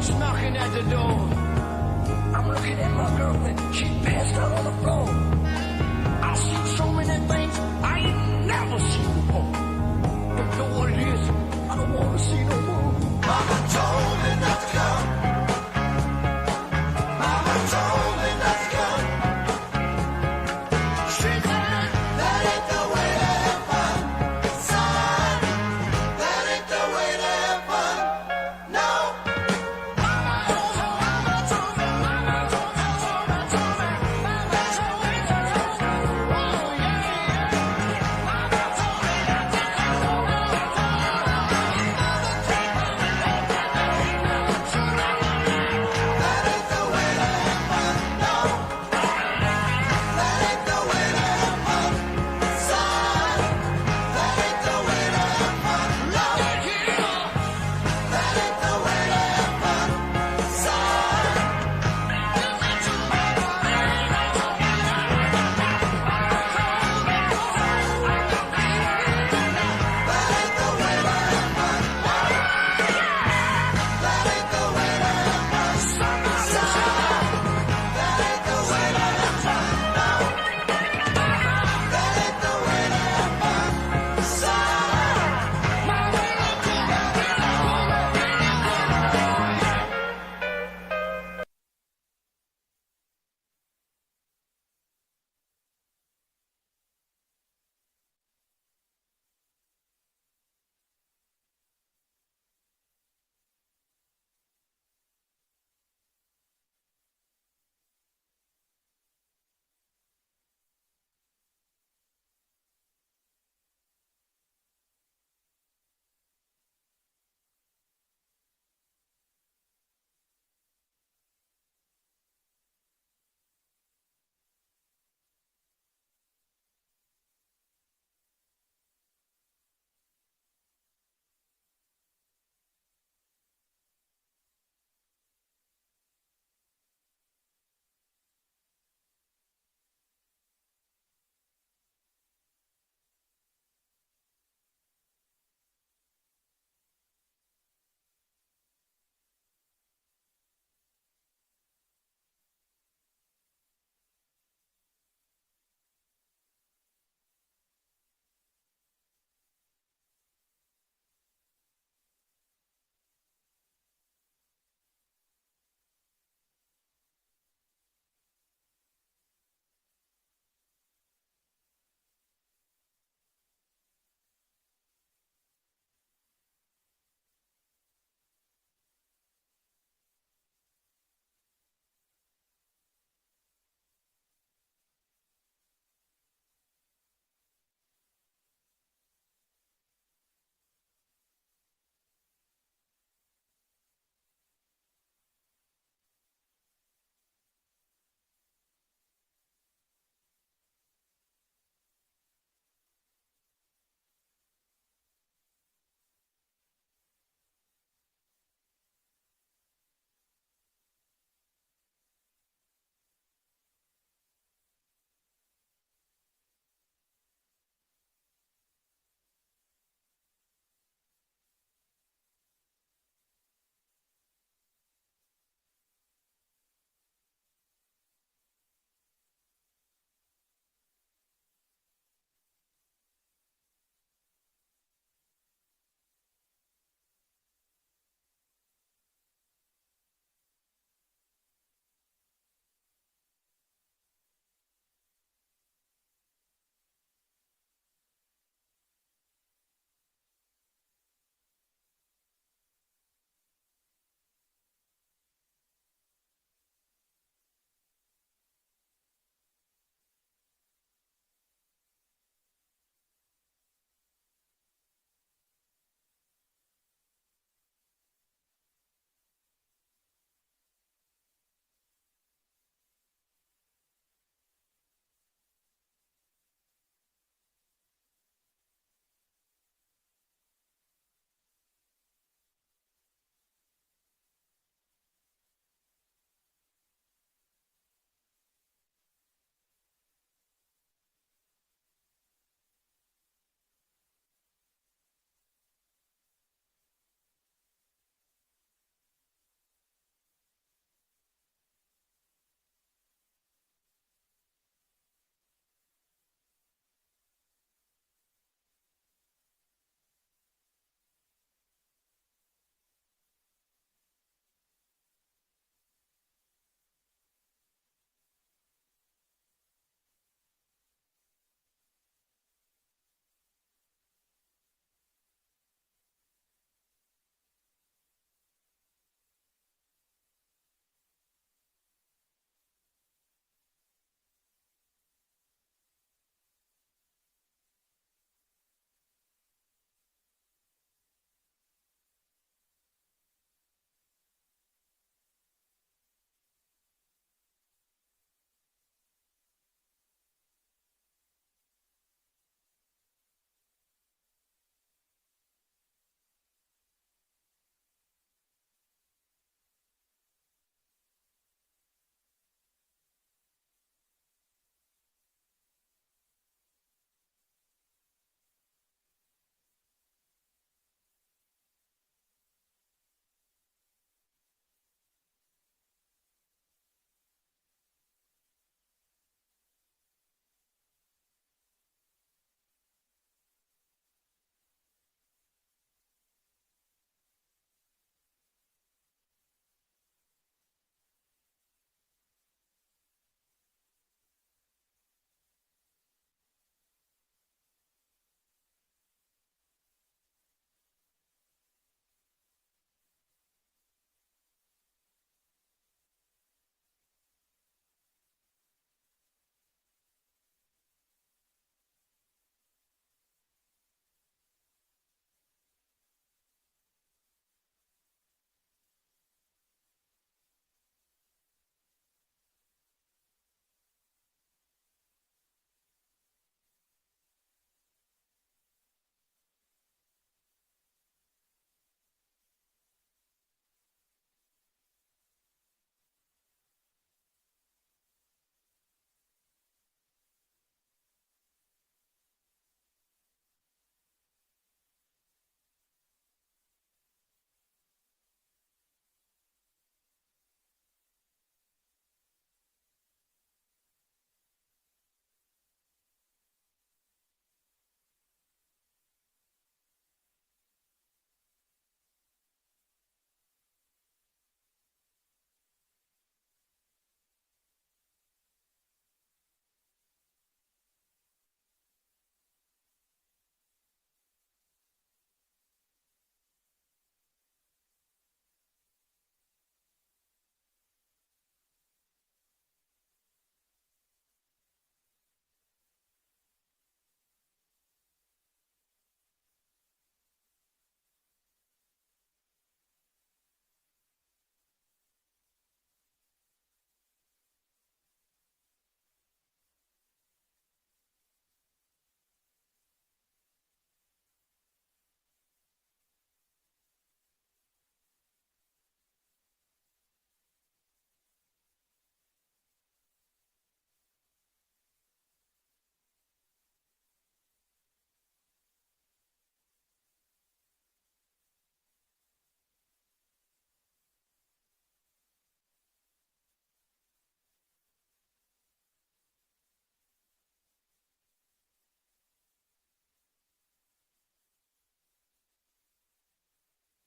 Who's knocking at the door? I'm looking at my girlfriend. She passed out on the floor. I see so many things I ain't never seen before. Don't know what it is. I don't want to see no more. Mama told me not to come. Mama told me not to come. She said that ain't the way to have fun. Son, that ain't the way to have fun. No.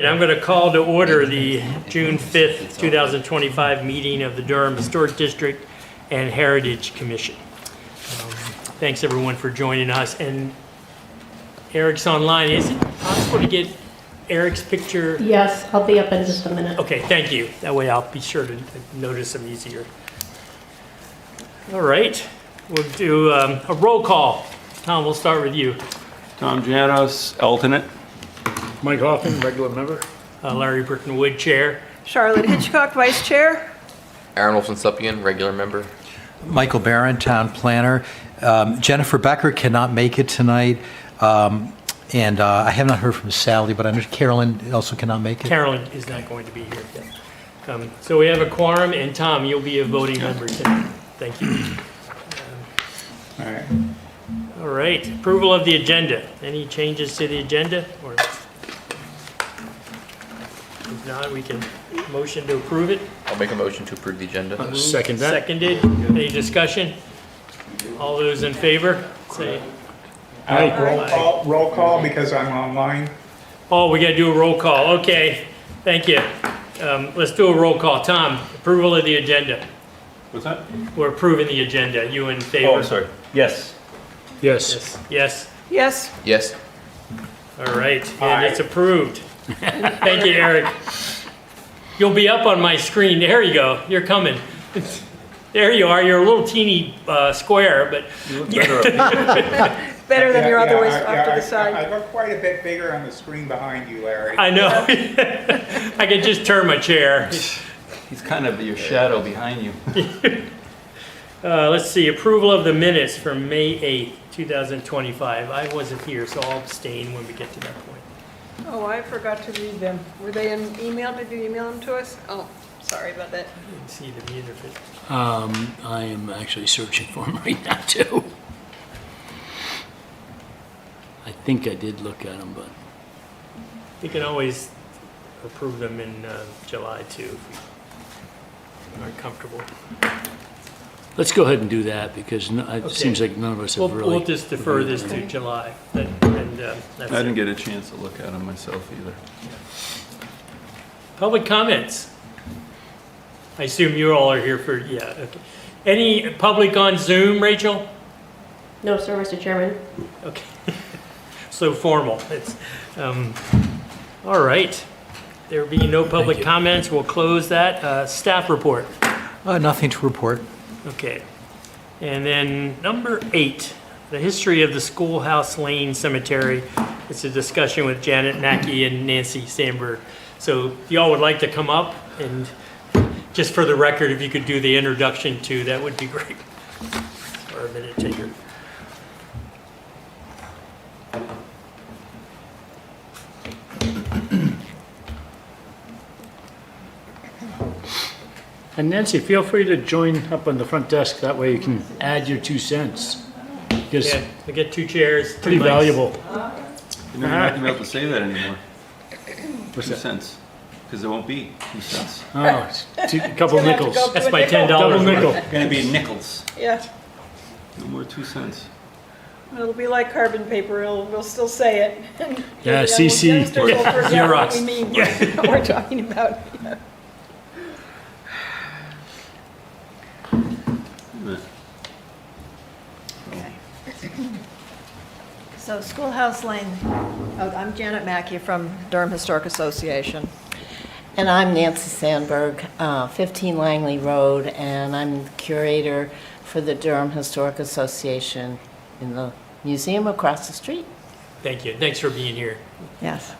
And I'm going to call to order the June 5th, 2025 meeting of the Durham Historic District and Heritage Commission. Thanks everyone for joining us. And Eric's online. Is it possible to get Eric's picture? Yes, I'll be up in just a minute. Okay, thank you. That way I'll be sure to notice him easier. All right, we'll do a roll call. Tom, we'll start with you. Tom Janos, alternate. Mike Hoffman, regular member. Larry Brickenwood, chair. Charlotte Hitchcock, Vice Chair. Aaron Wolfson-Suppian, regular member. Michael Barron, Town Planner. Jennifer Becker cannot make it tonight. And I have not heard from Sally, but I know Carolyn also cannot make it. Carolyn is not going to be here yet. So we have a quorum, and Tom, you'll be a voting member tonight. Thank you. All right. All right, approval of the agenda. Any changes to the agenda? Or if not, we can motion to approve it. I'll make a motion to approve the agenda. Second that. Seconded. Any discussion? All those in favor, say. Roll call because I'm online. Oh, we got to do a roll call. Okay, thank you. Let's do a roll call. Tom, approval of the agenda. What's that? We're approving the agenda. You in favor? Oh, sorry. Yes. Yes. Yes. Yes. Yes. All right, and it's approved. Thank you, Eric. You'll be up on my screen. There you go. You're coming. There you are. You're a little teeny square, but Better than your Yeah, other ways yeah, off to I the side. I look quite a bit bigger on the screen behind you, Larry. I know. I can just turn my chair. He's kind of your shadow behind you. Let's see, approval of the minutes from May 8th, 2025. I wasn't here, so I'll abstain when we get to that point. Oh, I forgot to read them. Were they in email? Did you email them to us? Oh, sorry about that. I didn't see them either. But I am actually searching for them right now too. I think I did look at them, but we can always approve them in July too, if we aren't comfortable. let's go ahead and do that because it Okay. seems like none of us We'll, have really. we'll just defer this to July. And that's I didn't it. get a chance to look at them myself either. Public comments. I assume you all are here for, yeah, okay. Any public on Zoom, Rachel? No, sir, Mr. Chairman. Okay. So formal. It's, all right. There being no public you. comments, we'll close that. Staff report. Nothing to report. Okay. And then number 8, the history of the Schoolhouse Lane Cemetery. It's a discussion with Janet Mackey and Nancy Sandberg. So if y'all would like to come up, and just for the record, if you could do the introduction too, that would be great. Or a minute taker. And Nancy, feel free to join up on the front desk. That way you can add your 2 cents. Because Yeah, we get 2 chairs. 2 pretty mics. valuable. You're not going to be able to say that anymore. What's 2 that? cents. Because there won't be 2 cents. Oh, it's a couple Gonna have to nickels. go to That's a my $10. Double nickel. It's going to be nickels. Yeah. No more 2 cents. It'll be like carbon paper. We'll still say it. Yeah, The CC. youngsters will forget what Xerox. we mean, what we're talking about. Yeah. So Schoolhouse Lane, I'm Janet Mackey from Durham Historic Association. And I'm Nancy Sandberg, 15 Langley Road, and I'm curator for the Durham Historic Association in the museum across the street. Thank you. Thanks for being here. Yes.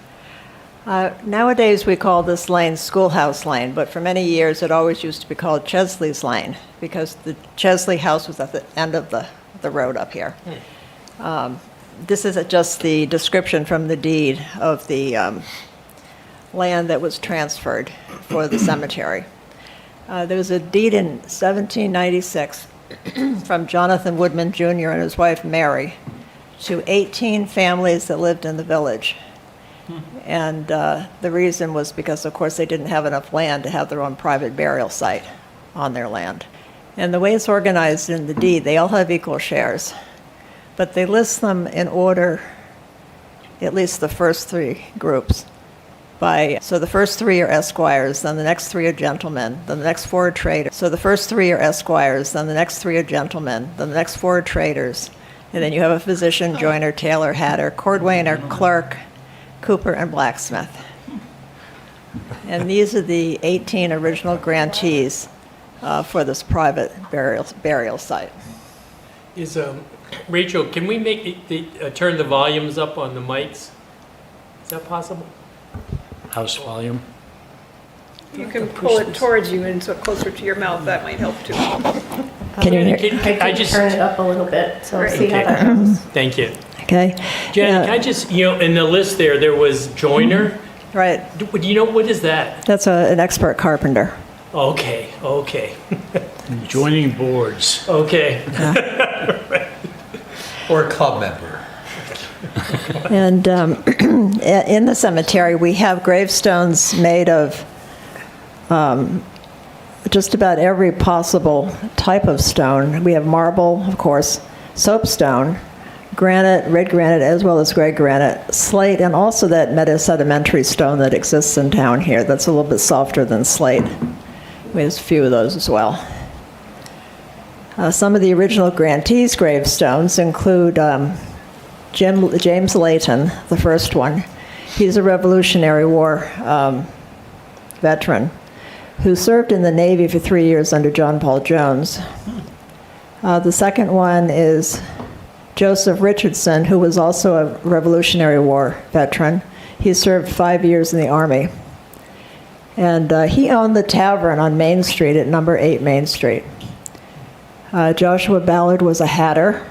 Nowadays, we call this lane Schoolhouse Lane, but for many years, it always used to be called Chesley's Lane because the Chesley house was at the end of the road up here. This is just the description from the deed of the land that was transferred for the cemetery. There was a deed in 1796 from Jonathan Woodman Jr. and his wife Mary to 18 families that lived in the village. And the reason was because, of course, they didn't have enough land to have their own private burial site on their land. And the way it's organized in the deed, they all have equal shares. But they list them in order, at least the first 3 groups. so the first three are esquires, then the next three are gentlemen, then the next four are traders. So the first three are esquires, then the next three are gentlemen, then the next four are traders. And then you have a physician, joiner, tailor, hatter, cordwainer, clerk, cooper, and blacksmith. And these are the 18 original grantees for this private burial site. Is, Rachel, can we turn the volumes up on the mics? Is that possible? House volume. You can pull it towards you and so closer to your mouth, that might help too. Can you hear? I just, Turn it up a little bit, so Great. see how Okay. that goes. thank you. Okay. Janet, can I just, in the list there was joiner. Right. Do you know, what is that? That's an expert carpenter. Okay. Joining boards. Okay. Or a club member. And in the cemetery, we have gravestones made of just about every possible type of stone. We have marble, of course, soapstone, granite, red granite, as well as gray granite, slate, and also that metasedimentary stone that exists in town here that's a little bit softer than slate. We have a few of those as well. Some of the original grantees' gravestones include James Layton, the first one. He's a Revolutionary War veteran who served in the Navy for 3 years under John Paul Jones. The second one is Joseph Richardson, who was also a Revolutionary War veteran. He served 5 years in the Army. And he owned the tavern on Main Street at number 8 Main Street. Joshua Ballard was a hatter,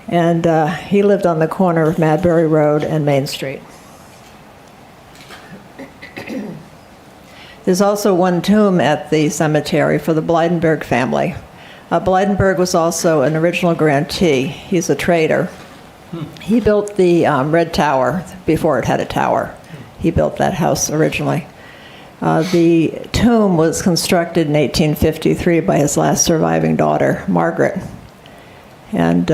and he lived on the corner of Madbury Road and Main Street. There's also one tomb at the cemetery for the Blydenberg family. Blydenberg was also an original grantee. He's a trader. He built the Red Tower before it had a tower. He built that house originally. The tomb was constructed in 1853 by his last surviving daughter, Margaret. And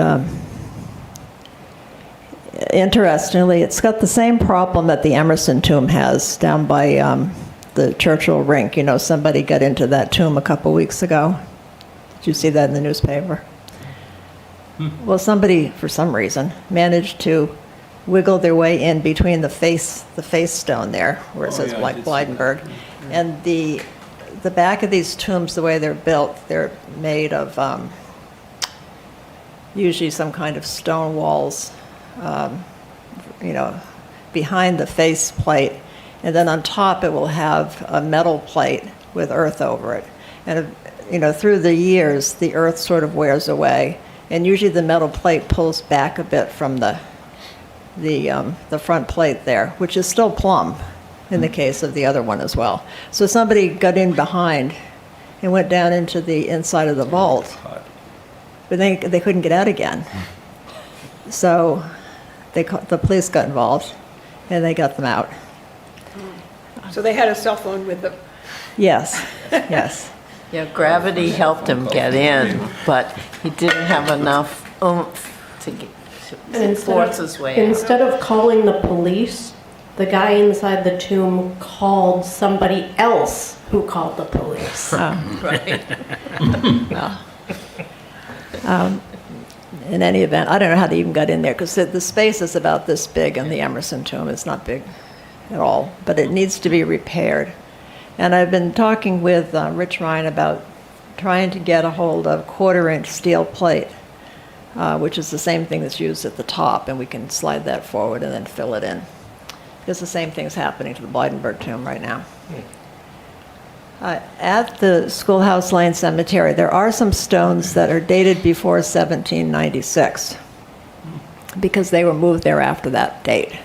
interestingly, it's got the same problem that the Emerson tomb has down by the Churchill Rink. Somebody got into that tomb a couple weeks ago. Did you see that in the newspaper? Well, somebody, for some reason, managed to wiggle their way in between the face stone there, where it says Blydenberg, and the back of these tombs, the way they're built, they're made of usually some kind of stone walls, behind the face plate, and then on top it will have a metal plate with earth over it. And through the years, the earth sort of wears away, and usually the metal plate pulls back a bit from the front plate there, which is still plumb in the case of the other one as well. So somebody got in behind and went down into the inside of the vault, but they couldn't get out again. So the police got involved, and they got them out. So they had a cell phone with them. Yes, yes. Yeah, gravity helped him get in, but he didn't have enough oomph to force his way out. Instead of calling the police, the guy inside the tomb called somebody else who called the police. Right. In any event, I don't know how they even got in there, because the space is about this big in the Emerson tomb. It's not big at all, but it needs to be repaired. And I've been talking with Rich Ryan about trying to get a hold of 1/4-inch steel plate, which is the same thing that's used at the top, and we can slide that forward and then fill it in. Because the same thing's happening to the Blydenberg tomb right now. At the Schoolhouse Lane Cemetery, there are some stones that are dated before 1796, because they were moved there after that date.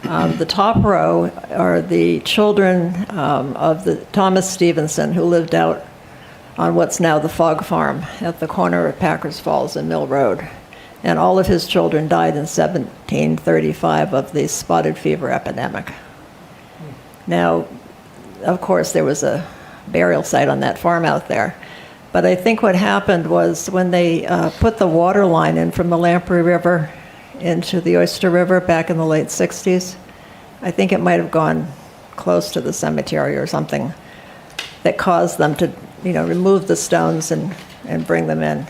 The top row are the children of the Thomas Stevenson, who lived out on what's now the Fog Farm at the corner of Packers Falls and Mill Road. And all of his children died in 1735 of the spotted fever epidemic. Now, of course, there was a burial site on that farm out there. But I think what happened was when they put the water line in from the Lamprey River into the Oyster River back in the late 60s, I think it might have gone close to the cemetery or something that caused them to, remove the stones and bring them in.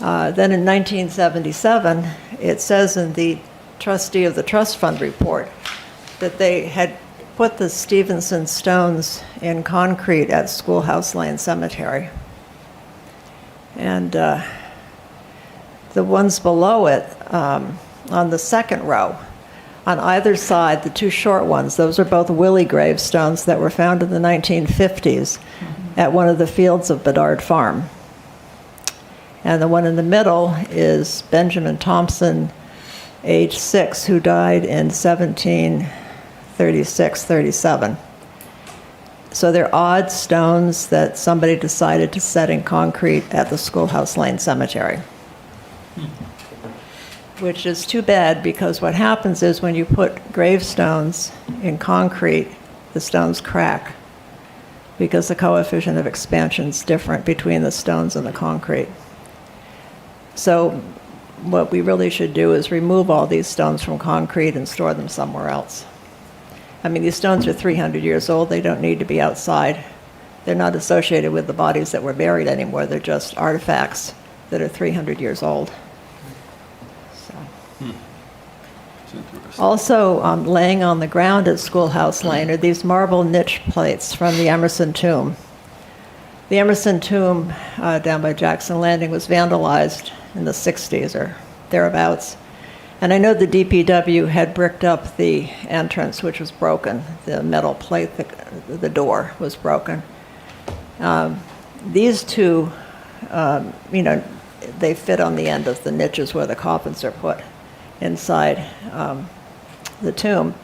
Then in 1977, it says in the trustee of the trust fund report that they had put the Stevenson stones in concrete at Schoolhouse Lane Cemetery. And the ones below it, on the second row, on either side, the two short ones, those are both Willie gravestones that were found in the 1950s at one of the fields of Bedard Farm. And the one in the middle is Benjamin Thompson, age 6, who died in 1736-37. So they're odd stones that somebody decided to set in concrete at the Schoolhouse Lane Cemetery. Which is too bad, because what happens is when you put gravestones in concrete, the stones crack, because the coefficient of expansion is different between the stones and the concrete. So what we really should do is remove all these stones from concrete and store them somewhere else. I mean, these stones are 300 years old. They don't need to be outside. They're not associated with the bodies that were buried anymore. They're just artifacts that are 300 years old. So. It's interesting. Also, laying on the ground at Schoolhouse Lane are these marble niche plates from the Emerson tomb. The Emerson tomb down by Jackson Landing was vandalized in the 60s or thereabouts. And I know the DPW had bricked up the entrance, which was broken. The metal plate, the door was broken. These two, they fit on the end of the niches where the coffins are put inside the tomb.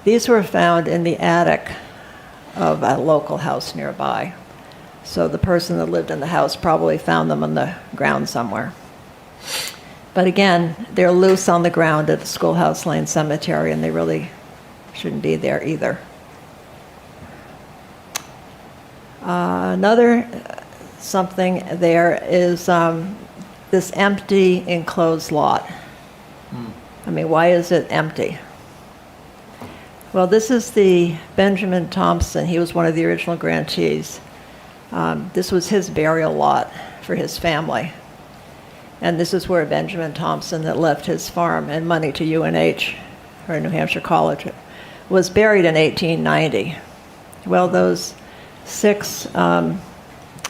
These were found in the attic of a local house nearby. So the person that lived in the house probably found them on the ground somewhere. But again, they're loose on the ground at the Schoolhouse Lane Cemetery, and they really shouldn't be there either. Another something there is this empty enclosed lot. I mean, why is it empty? Well, this is the Benjamin Thompson. He was one of the original grantees. This was his burial lot for his family. And this is where Benjamin Thompson, that left his farm and money to UNH, or New Hampshire College, was buried in 1890. Well, those 6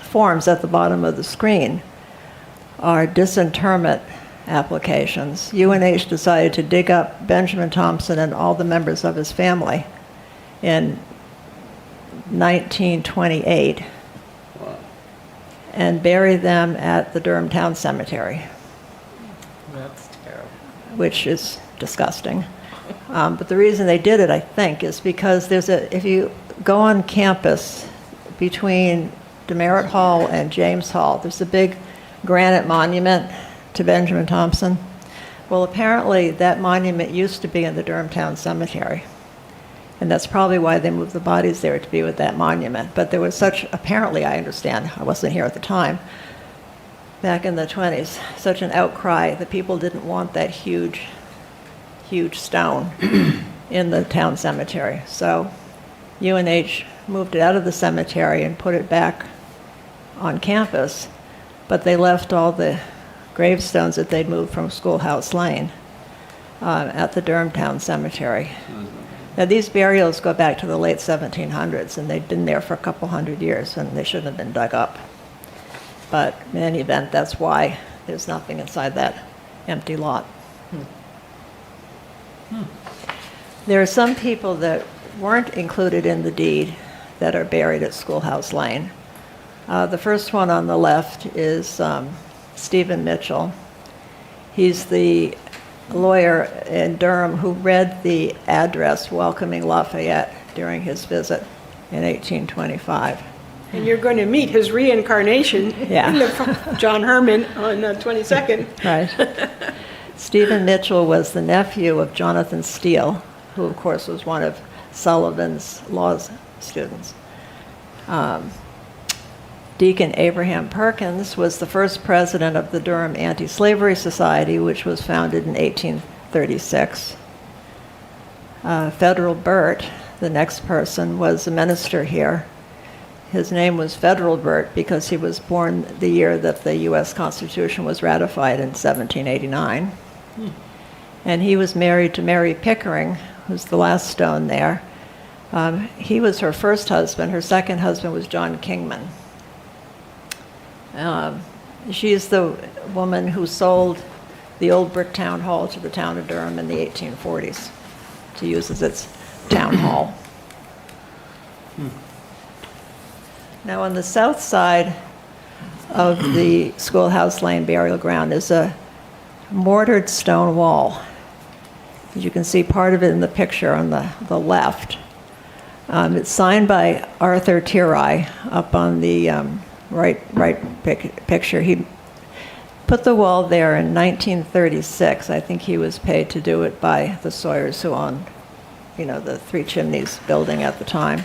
forms at the bottom of the screen are disinterment applications. UNH decided to dig up Benjamin Thompson and all the members of his family in 1928. And bury them at the Durham Town Cemetery. That's terrible. Which is disgusting. But the reason they did it, I think, is because if you go on campus between Demerit Hall and James Hall, there's a big granite monument to Benjamin Thompson. Well, apparently that monument used to be in the Durham Town Cemetery. And that's probably why they moved the bodies there, to be with that monument. But there was apparently, I understand, I wasn't here at the time, back in the 20s, such an outcry that people didn't want that huge stone in the town cemetery. So UNH moved it out of the cemetery and put it back on campus, but they left all the gravestones that they'd moved from Schoolhouse Lane at the Durham Town Cemetery. Now, these burials go back to the late 1700s, and they'd been there for a couple hundred years, and they shouldn't have been dug up. But in any event, that's why there's nothing inside that empty lot. There are some people that weren't included in the deed that are buried at Schoolhouse Lane. The first one on the left is Stephen Mitchell. He's the lawyer in Durham who read the address welcoming Lafayette during his visit in 1825. And you're going to meet his reincarnation Yeah. in the John Herman on 22nd. Right. Stephen Mitchell was the nephew of Jonathan Steele, who of course was one of Sullivan's law students. Deacon Abraham Perkins was the first president of the Durham Anti-Slavery Society, which was founded in 1836. Federal Burt, the next person, was a minister here. His name was Federal Burt because he was born the year that the U.S. Constitution was ratified in 1789. And he was married to Mary Pickering, who's the last stone there. He was her first husband. Her second husband was John Kingman. She's the woman who sold the old brick town hall to the town of Durham in the 1840s to use as its town hall. Now, on the south side of the Schoolhouse Lane burial ground is a mortared stone wall. As you can see part of it in the picture on the left. It's signed by Arthur Tirai up on the right picture. He put the wall there in 1936. I think he was paid to do it by the Sawyers who owned, the Three Chimneys building at the time.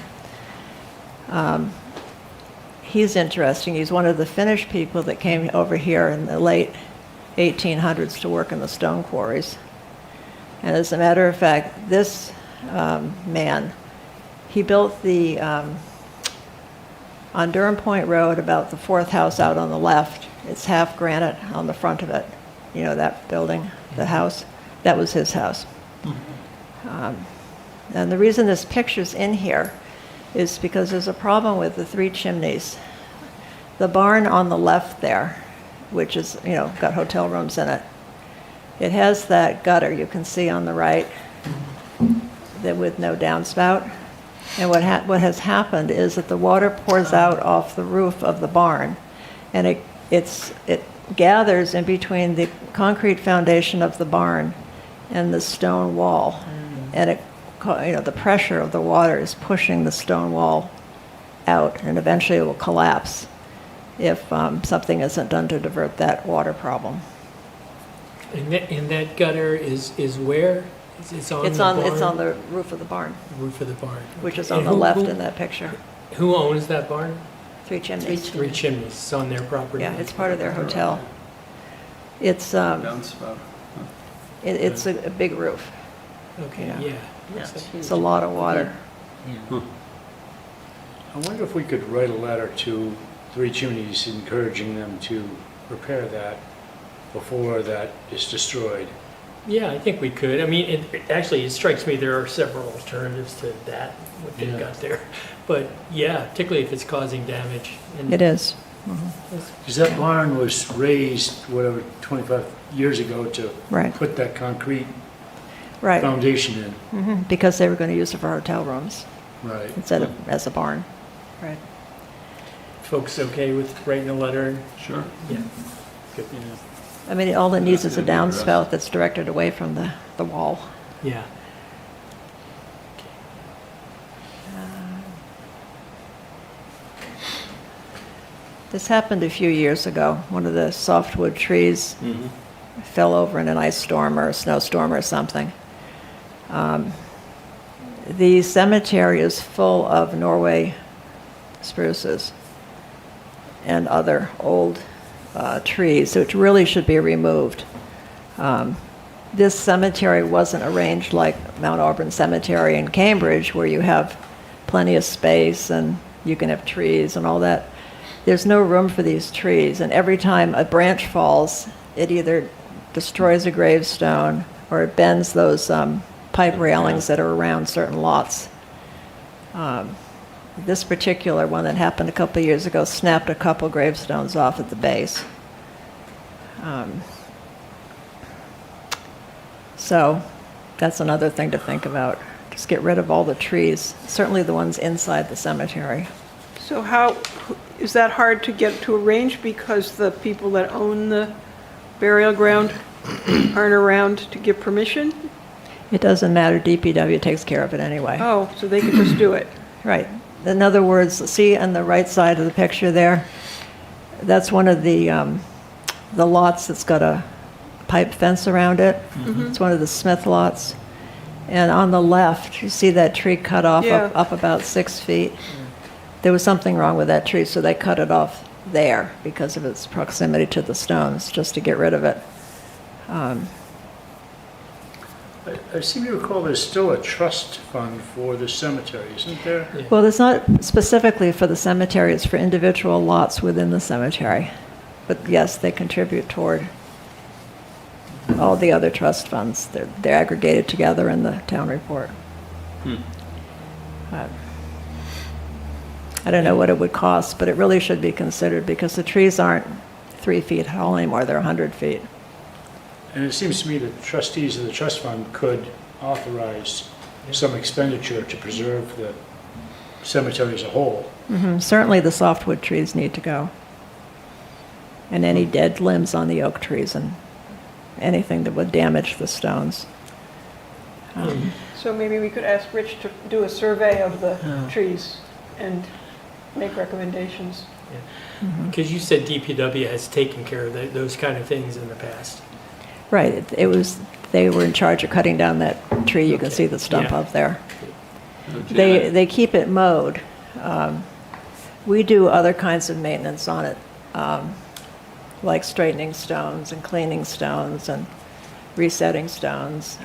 He's interesting. He's one of the Finnish people that came over here in the late 1800s to work in the stone quarries. And as a matter of fact, this man, he built the, on Durham Point Road, about the fourth house out on the left, it's half granite on the front of it. You know, that building, the house, that was his house. And the reason this picture's in here is because there's a problem with the Three Chimneys. The barn on the left there, which is, got hotel rooms in it, it has that gutter you can see on the right that with no downspout. And what has happened is that the water pours out off the roof of the barn, and it gathers in between the concrete foundation of the barn and the stone wall, and the pressure of the water is pushing the stone wall out, and eventually it will collapse if something isn't done to divert that water problem. And that gutter is where? It's on the barn? It's on the roof of the barn, Roof of the barn. which is Okay. on And the left in that picture. Who owns that barn? Three Chimneys. Three Chimneys. It's on their property. Yeah, it's part of their hotel. It's Downspout. it's a big roof. Okay, Yeah. yeah. It's a lot of water. I wonder if we could write a letter to Three Chimneys encouraging them to repair that before that is destroyed. Yeah, I think we could. I mean, it strikes me there are several alternatives to that, what they've Yeah. got there. But yeah, particularly if it's causing damage. And It is. Because that barn was raised, 25 years ago to Right. put that concrete Right. foundation in. Because they were going to use it for hotel rooms Right. instead of as a barn. Right. Folks okay with writing a letter? Sure. Yeah. Good. I mean, all it needs That's is a gonna be addressed. downspout that's directed away from the wall. Yeah. This happened a few years ago. One of the softwood trees fell over in an ice storm or a snowstorm or something. The cemetery is full of Norway spruces and other old trees, which really should be removed. This cemetery wasn't arranged like Mount Auburn Cemetery in Cambridge, where you have plenty of space and you can have trees and all that. There's no room for these trees, and every time a branch falls, it either destroys a gravestone or it bends those pipe railings that are around certain lots. This particular one that happened a couple of years ago snapped a couple gravestones off at the base. So that's another thing to think about. Just get rid of all the trees, certainly the ones inside the cemetery. So how, is that hard to get to arrange because the people that own the burial ground aren't around to give permission? It doesn't matter, DPW takes care of it anyway. Oh, so they could just do it. Right. In other words, see on the right side of the picture there, that's one of the lots that's got a pipe fence around it. It's one of the Smith lots. And on the left, you see that tree cut off Yeah. up about 6 feet. There was something wrong with that tree, so they cut it off there because of its proximity to the stones, just to get rid of it. I seem to recall there's still a trust fund for the cemetery, isn't there? Well, it's not specifically for the cemetery, it's for individual lots within the cemetery. But yes, they contribute toward all the other trust funds. They're aggregated together in the town report. I don't know what it would cost, but it really should be considered because the trees aren't 3 feet tall anymore, they're 100 feet. And it seems to me that trustees of the trust fund could authorize some expenditure to preserve the cemetery as a whole. Certainly the softwood trees need to go. And any dead limbs on the oak trees and anything that would damage the stones. So maybe we could ask Rich to do a survey of the trees and make recommendations. Because you said DPW has taken care of those kind of things in the past. Right, they were in charge of cutting down that tree you can see the stump Yeah. of there. Janet, They keep it mowed. We do other kinds of maintenance on it, like straightening stones and cleaning stones and resetting stones.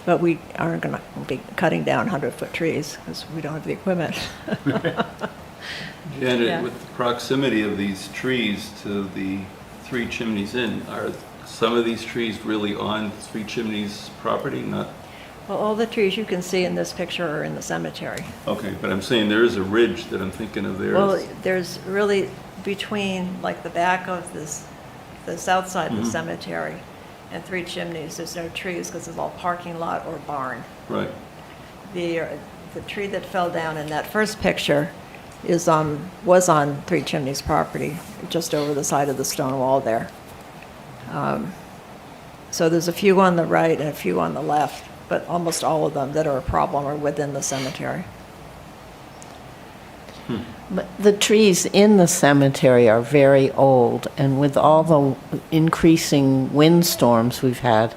But we aren't going to be cutting down 100-foot trees because we don't have the equipment. Janet, Yeah. with the proximity of these trees to the Three Chimneys Inn, are some of these trees really on Three Chimneys property? Not, Well, all the trees you can see in this picture are in the cemetery. okay, but I'm saying there is a ridge that I'm thinking of there. Well, there's really between, like, the back of this, the south side of the cemetery and Three Chimneys, there's no trees because it's all parking lot or barn. Right. The tree that fell down in that first picture was on Three Chimneys property, just over the side of the stone wall there. So there's a few on the right and a few on the left, but almost all of them that are a problem are within the cemetery. But the trees in the cemetery are very old, and with all the increasing windstorms we've had,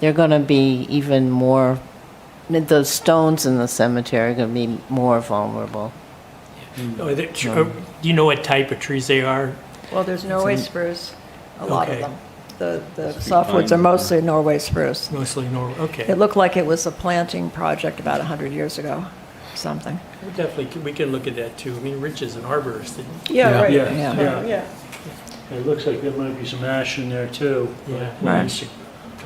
they're going to be even more, the stones in the cemetery are going to be more vulnerable. Do you know what type of trees they are? Well, there's Norway spruce, a lot of Okay. them. The softwoods are mostly Norway spruce. Mostly Norway, okay. It looked like it was a planting project about 100 years ago, something. Definitely, we can look at that too. I mean, Rich is an arborist. Yeah, Yeah. right. Yeah, Yeah. Yeah. It looks like there might be some ash in there too. Yeah. Right.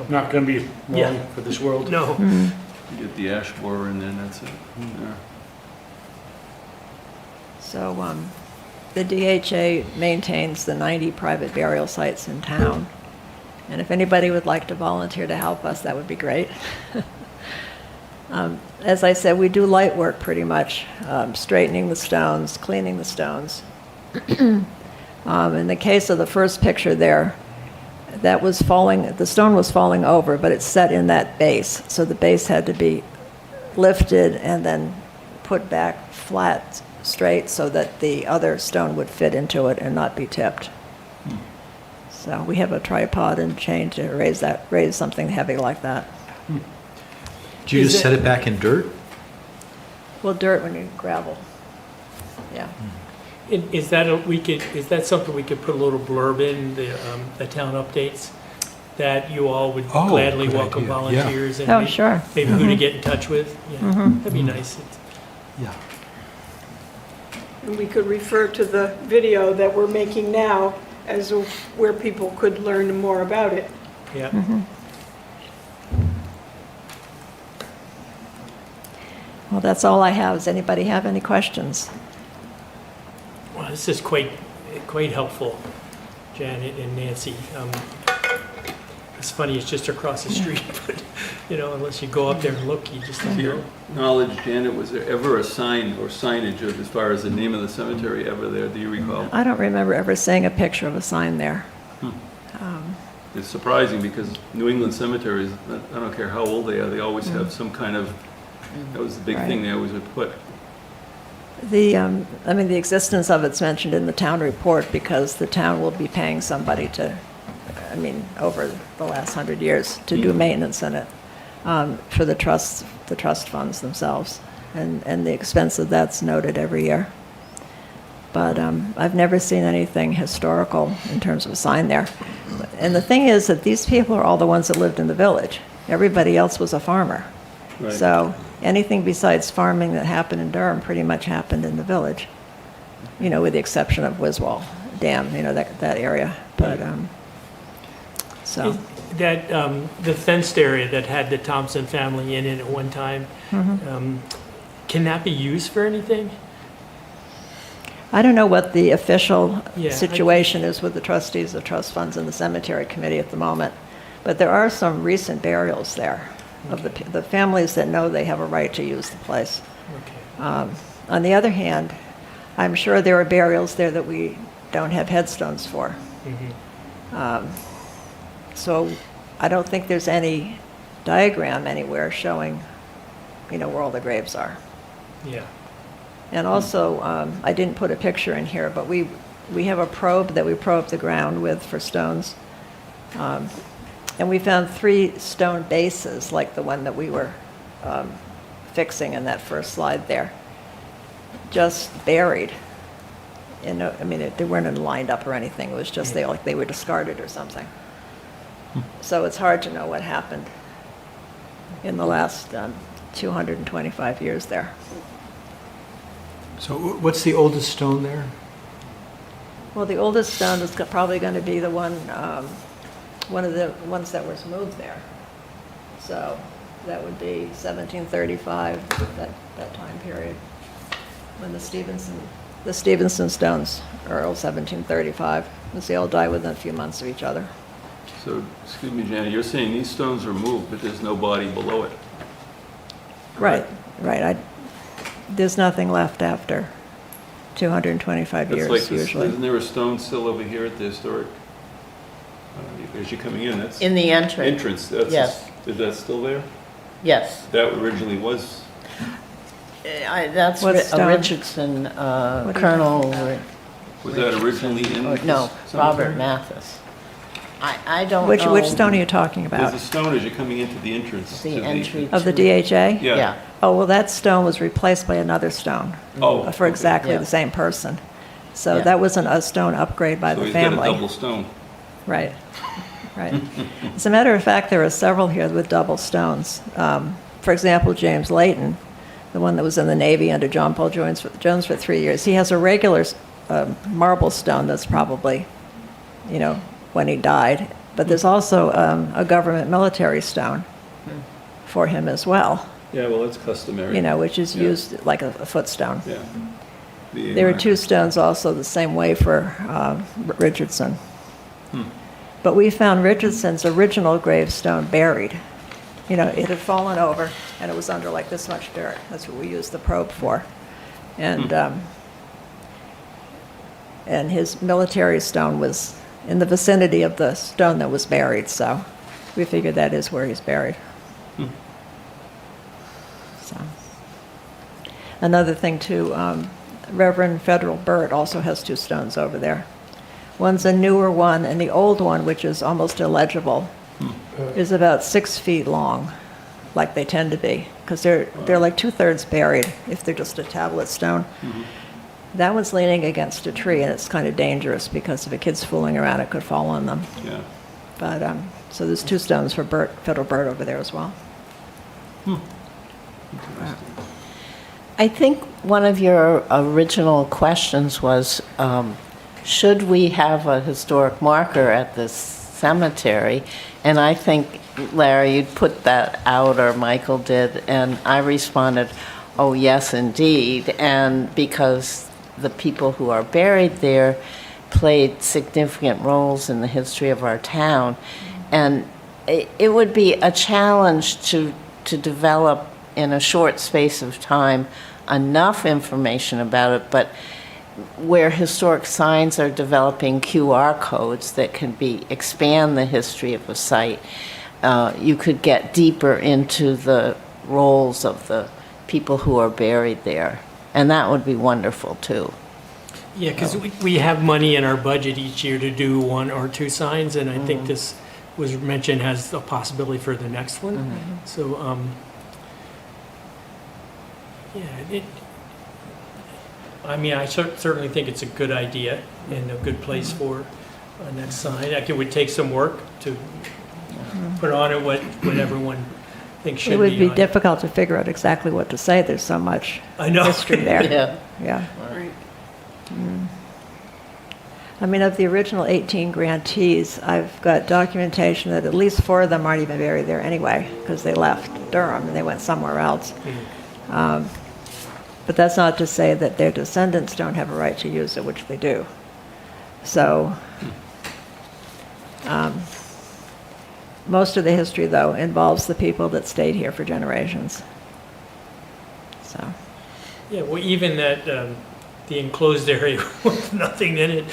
Not going to be long Yeah. for this world. No, You get the ash borer and then that's it. Yeah. So the DHA maintains the 90 private burial sites in town. And if anybody would like to volunteer to help us, that would be great. As I said, we do light work pretty much, straightening the stones, cleaning the stones. In the case of the first picture there, that was the stone was falling over, but it's set in that base. So the base had to be lifted and then put back flat, straight, so that the other stone would fit into it and not be tipped. So we have a tripod and chain to raise something heavy like that. Do you just set it back in dirt? Well, dirt when you gravel. Yeah. is that something we could put a little blurb in the town updates? That you all would Oh, gladly good welcome idea. volunteers and Oh, sure. maybe who to get in touch with? Yeah, that'd be nice. Yeah. And we could refer to the video that we're making now as where people could learn more about it. Yeah. Well, that's all I have. Does anybody have any questions? Well, this is quite helpful, Janet and Nancy. It's funny, it's just across the street, but, unless you go up there and look, you just don't To your know. knowledge, Janet, was there ever a sign or signage of, as far as the name of the cemetery ever there? Do you recall? I don't remember ever seeing a picture of a sign there. It's surprising because New England cemeteries, I don't care how old they are, they always have some kind of, that was the big thing they always would put. The existence of it's mentioned in the town report because the town will be paying somebody over the last 100 years to do maintenance in it for the trust funds themselves. And the expense of that's noted every year. But I've never seen anything historical in terms of a sign there. And the thing is that these people are all the ones that lived in the village. Everybody else was a farmer. Right. So anything besides farming that happened in Durham pretty much happened in the village, with the exception of Wiswall Dam, that area. But, so, That, the fenced area that had the Thompson family in it at one time, can that be used for anything? I don't know what the official Yeah, situation is with the trustees of trust funds and the cemetery committee at the moment, but there are some recent burials there of the families that know they have a right to use the place. Okay. On the other hand, I'm sure there are burials there that we don't have headstones for. So I don't think there's any diagram anywhere showing, where all the graves are. Yeah. And also, I didn't put a picture in here, but we have a probe that we probe the ground with for stones. And we found 3 stone bases, like the one that we were fixing in that first slide there, just buried. They weren't lined up or anything. It was just they were discarded or something. So it's hard to know what happened in the last 225 years there. So what's the oldest stone there? Well, the oldest stone is probably going to be the one of the ones that was moved there. So that would be 1735, that time period, when the Stevenson stones are all 1735, because they all die within a few months of each other. So, excuse me, Janet, you're saying these stones are moved, but there's no body below it? Right. There's nothing left after 225 That's years, like this, usually. isn't there a stone still over here at the historic? As you're coming in, that's In the entrance. entrance. That's Yes. Is that still there? Yes. That originally was. That's What a stone? Richardson, are you Colonel. talking Was that originally in? No, this Robert cemetery? Mathis. I don't Which know. stone are you talking There's about? a stone as you're coming into the entrance. The to entry. Of the to- DHA? Yeah. Yeah. Oh, well, that stone was replaced by another stone Oh. for exactly Yeah. the same person. So Yeah. that wasn't a stone upgrade by So the he's got a family. double stone. Right. As a matter of fact, there are several here with double stones. For example, James Layton, the one that was in the Navy under John Paul Jones for 3 years, he has a regular marble stone that's probably, when he died. But there's also a government military stone for him as well, Yeah, well, that's customary. which is Yeah. used like a footstone. Yeah. The There are marker. 2 stones also the same way for Richardson. But we found Richardson's original gravestone buried. It had fallen over, and it was under like this much dirt. That's what we used the probe for. And his military stone was in the vicinity of the stone that was buried, so we figured that is where he's buried. So. Another thing too, Reverend Federal Burt also has 2 stones over there. One's a newer one, and the old one, which is almost illegible, is about 6 feet long, like they tend to be, because they're like 2/3 buried if they're just a tablet stone. That one's leaning against a tree, and it's kind of dangerous because if a kid's fooling around, it could fall on them. Yeah. But so there's 2 stones for Federal Burt over there as well. I think one of your original questions was, should we have a historic marker at this cemetery? And I think, Larry, you'd put that out, or Michael did, and I responded, oh, yes, indeed. And because the people who are buried there played significant roles in the history of our town. And it would be a challenge to develop in a short space of time enough information about it, but where historic signs are developing QR codes that can expand the history of a site, you could get deeper into the roles of the people who are buried there. And that would be wonderful, too. Yeah, because we have money in our budget each year to do 1 or 2 signs, and I think this was mentioned as a possibility for the next one. So, I certainly think it's a good idea and a good place for a next sign. Like, it would take some work to put on it what everyone thinks should It be would be on it. difficult to figure out exactly what to say. There's so much I know. history there. Yeah. Yeah. Right. I mean, of the original 18 grantees, I've got documentation that at least 4 of them aren't even buried there anyway, because they left Durham and they went somewhere else. But that's not to say that their descendants don't have a right to use it, which they do. So, most of the history, though, involves the people that stayed here for generations. So, Yeah, well, even that, the enclosed area with nothing in it,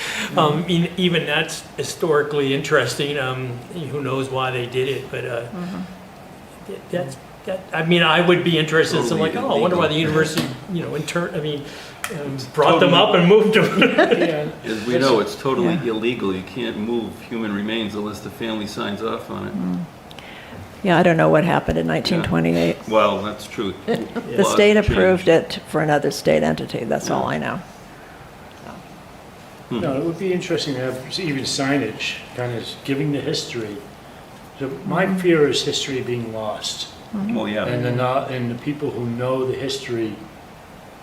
even that's historically interesting. Who knows why they did it, but I mean, I would be interested in something like, oh, I wonder why the university, brought them up and moved them. As we know, it's totally illegal. You can't move human remains unless the family signs off on it. yeah, I don't know what happened in 1928. Well, that's true. The state approved it for another state entity, that's all I know. No, it would be interesting to have even signage, kind of giving the history. So my fear is history being lost. Well, yeah. And the people who know the history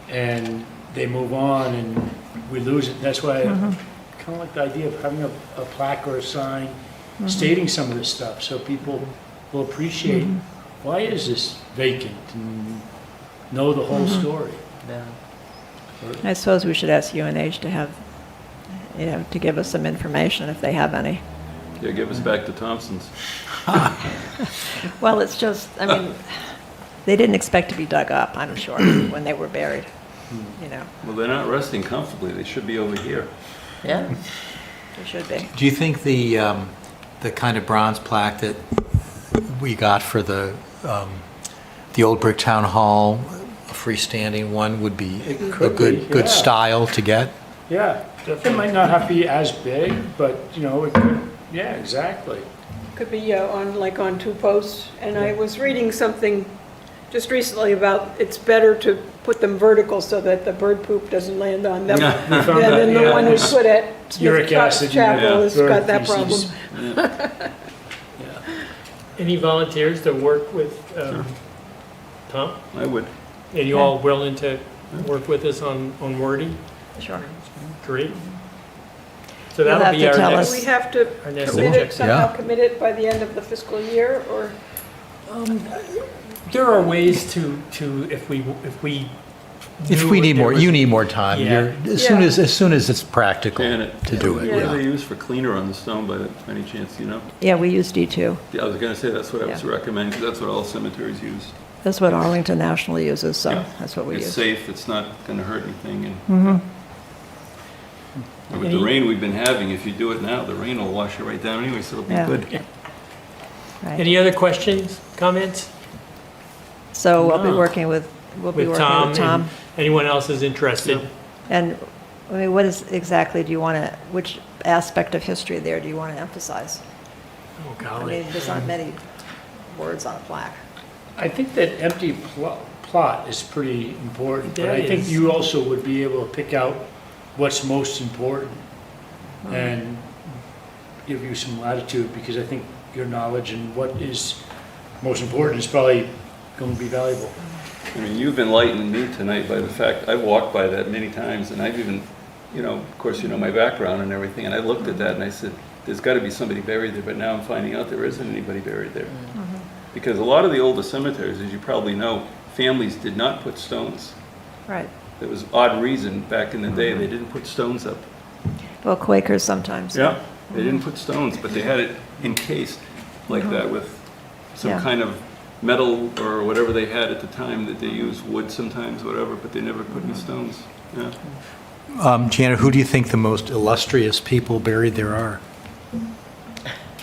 and they move on and we lose it. That's why I kind of like the idea of having a plaque or a sign stating some of this stuff so people will appreciate why is this vacant and know the whole story. Yeah. I suppose we should ask UNH to have, to give us some information if they have any. Yeah, give us back to Thompson's. Well, it's just, I mean, they didn't expect to be dug up, I'm sure, when they were buried, Well, they're not resting comfortably. They should be over here. Yeah. They should be. Do you think the kind of bronze plaque that we got for the old brick town hall, a freestanding one, would be It a could good be, yeah. style to get? Yeah, it might not have to be as big, but, it could, yeah, exactly. Could be on 2 posts. And I was reading something just recently about it's better to put them vertical so that the bird poop doesn't land on them. We found And that, then the yeah. one who's put at Uric Smith acid in Chapel has bird got that problem. feces. Any volunteers to work with Tom? I would. And you all willing to work with us on wording? Sure. Great. So You'll that'll have be to our tell next. Do we have to Our next commit subject. it, somehow Yeah. commit it by the end of the fiscal year, or? There are ways to if we If knew we need there more, was- you need more time. Yeah. As soon as it's practical Janet, to do it. What do Yeah. they use for cleaner on the stone by any chance, Yeah, we use D2. Yeah, I was going to say, that's what I was Yeah. recommending, because that's what all cemeteries use. That's what Arlington National uses, so Yeah. that's what we It's use. safe, it's not going to hurt anything. And with the rain we've been having, if you do it now, the rain will wash it right down anyway, so it'll be Yeah. good. Right. Any other questions, comments So we'll be No. working with Tom? Tom. And anyone else is interested? And, I mean, what is exactly do you want to, which aspect of history there do you want to emphasize? Oh, I golly. mean, there's not many words on a plaque. I think that empty plot is pretty important, but That I think is. you also would be able to pick out what's most important and give you some latitude, because I think your knowledge and what is most important is probably going to be valuable. I mean, you've enlightened me tonight by the fact, I've walked by that many times, and I've even, of course, my background and everything, and I looked at that and I said, there's got to be somebody buried there, but now I'm finding out there isn't anybody buried there. Because a lot of the older cemeteries, as you probably know, families did not put stones. Right. There was odd reason back in the day, they didn't put stones up. Well, Quakers sometimes. Yeah, they didn't put stones, but they had it encased like that with some Yeah. kind of metal or whatever they had at the time that they used, wood sometimes, whatever, but they never put any stones. Yeah. Janet, who do you think the most illustrious people buried there are?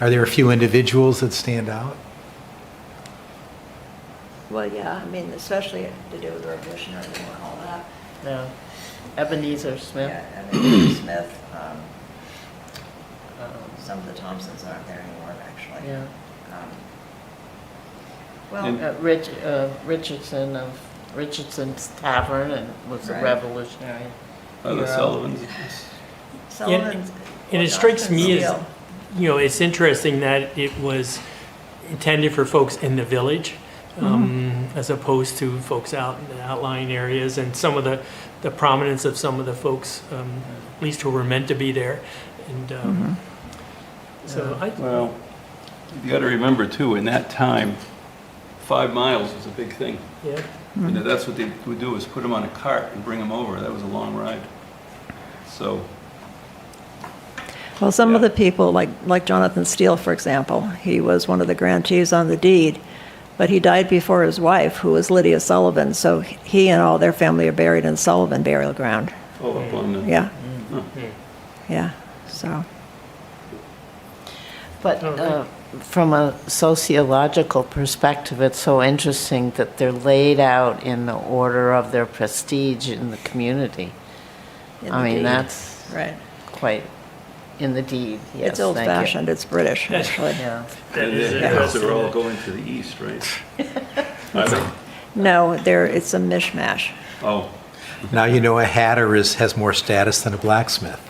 Are there a few individuals that stand out? Well, yeah, I mean, especially to do with the Revolutionary War and all that. Yeah. Ebenezer Smith. Yeah, Ebenezer Smith. Some of the Thompsons aren't there anymore, actually. Yeah. Well, And- Richardson of Richardson's Tavern and was a Right. revolutionary. The hero. Sullivans. Sullivan's. And it strikes me as, Steel. it's interesting that it was intended for folks in the village, as opposed to folks out in the outlying areas, and some of the prominence of some of the folks, at least who were meant to be there. And so Well, you got to remember too, in that time, 5 miles was a big thing. yeah. You know, that's what they would do, is put them on a cart and bring them over. That was a long ride. So, Well, some of the people, like Jonathan Steele, for example, he was one of the grantees on the deed, but he died before his wife, who was Lydia Sullivan, so he and all their family are buried in Sullivan Burial Ground. up on the... Yeah, Huh. yeah, so, But from a sociological perspective, it's so interesting that they're laid out in the order of their prestige in the community. In I the mean, deed. that's right. quite in the deed, yes. It's thank you. old-fashioned, it's British, actually. Yeah. That And is the interesting. are all going to the east, right? Are they? No, it's a mishmash. Oh, Now you know a hatter has more status than a blacksmith.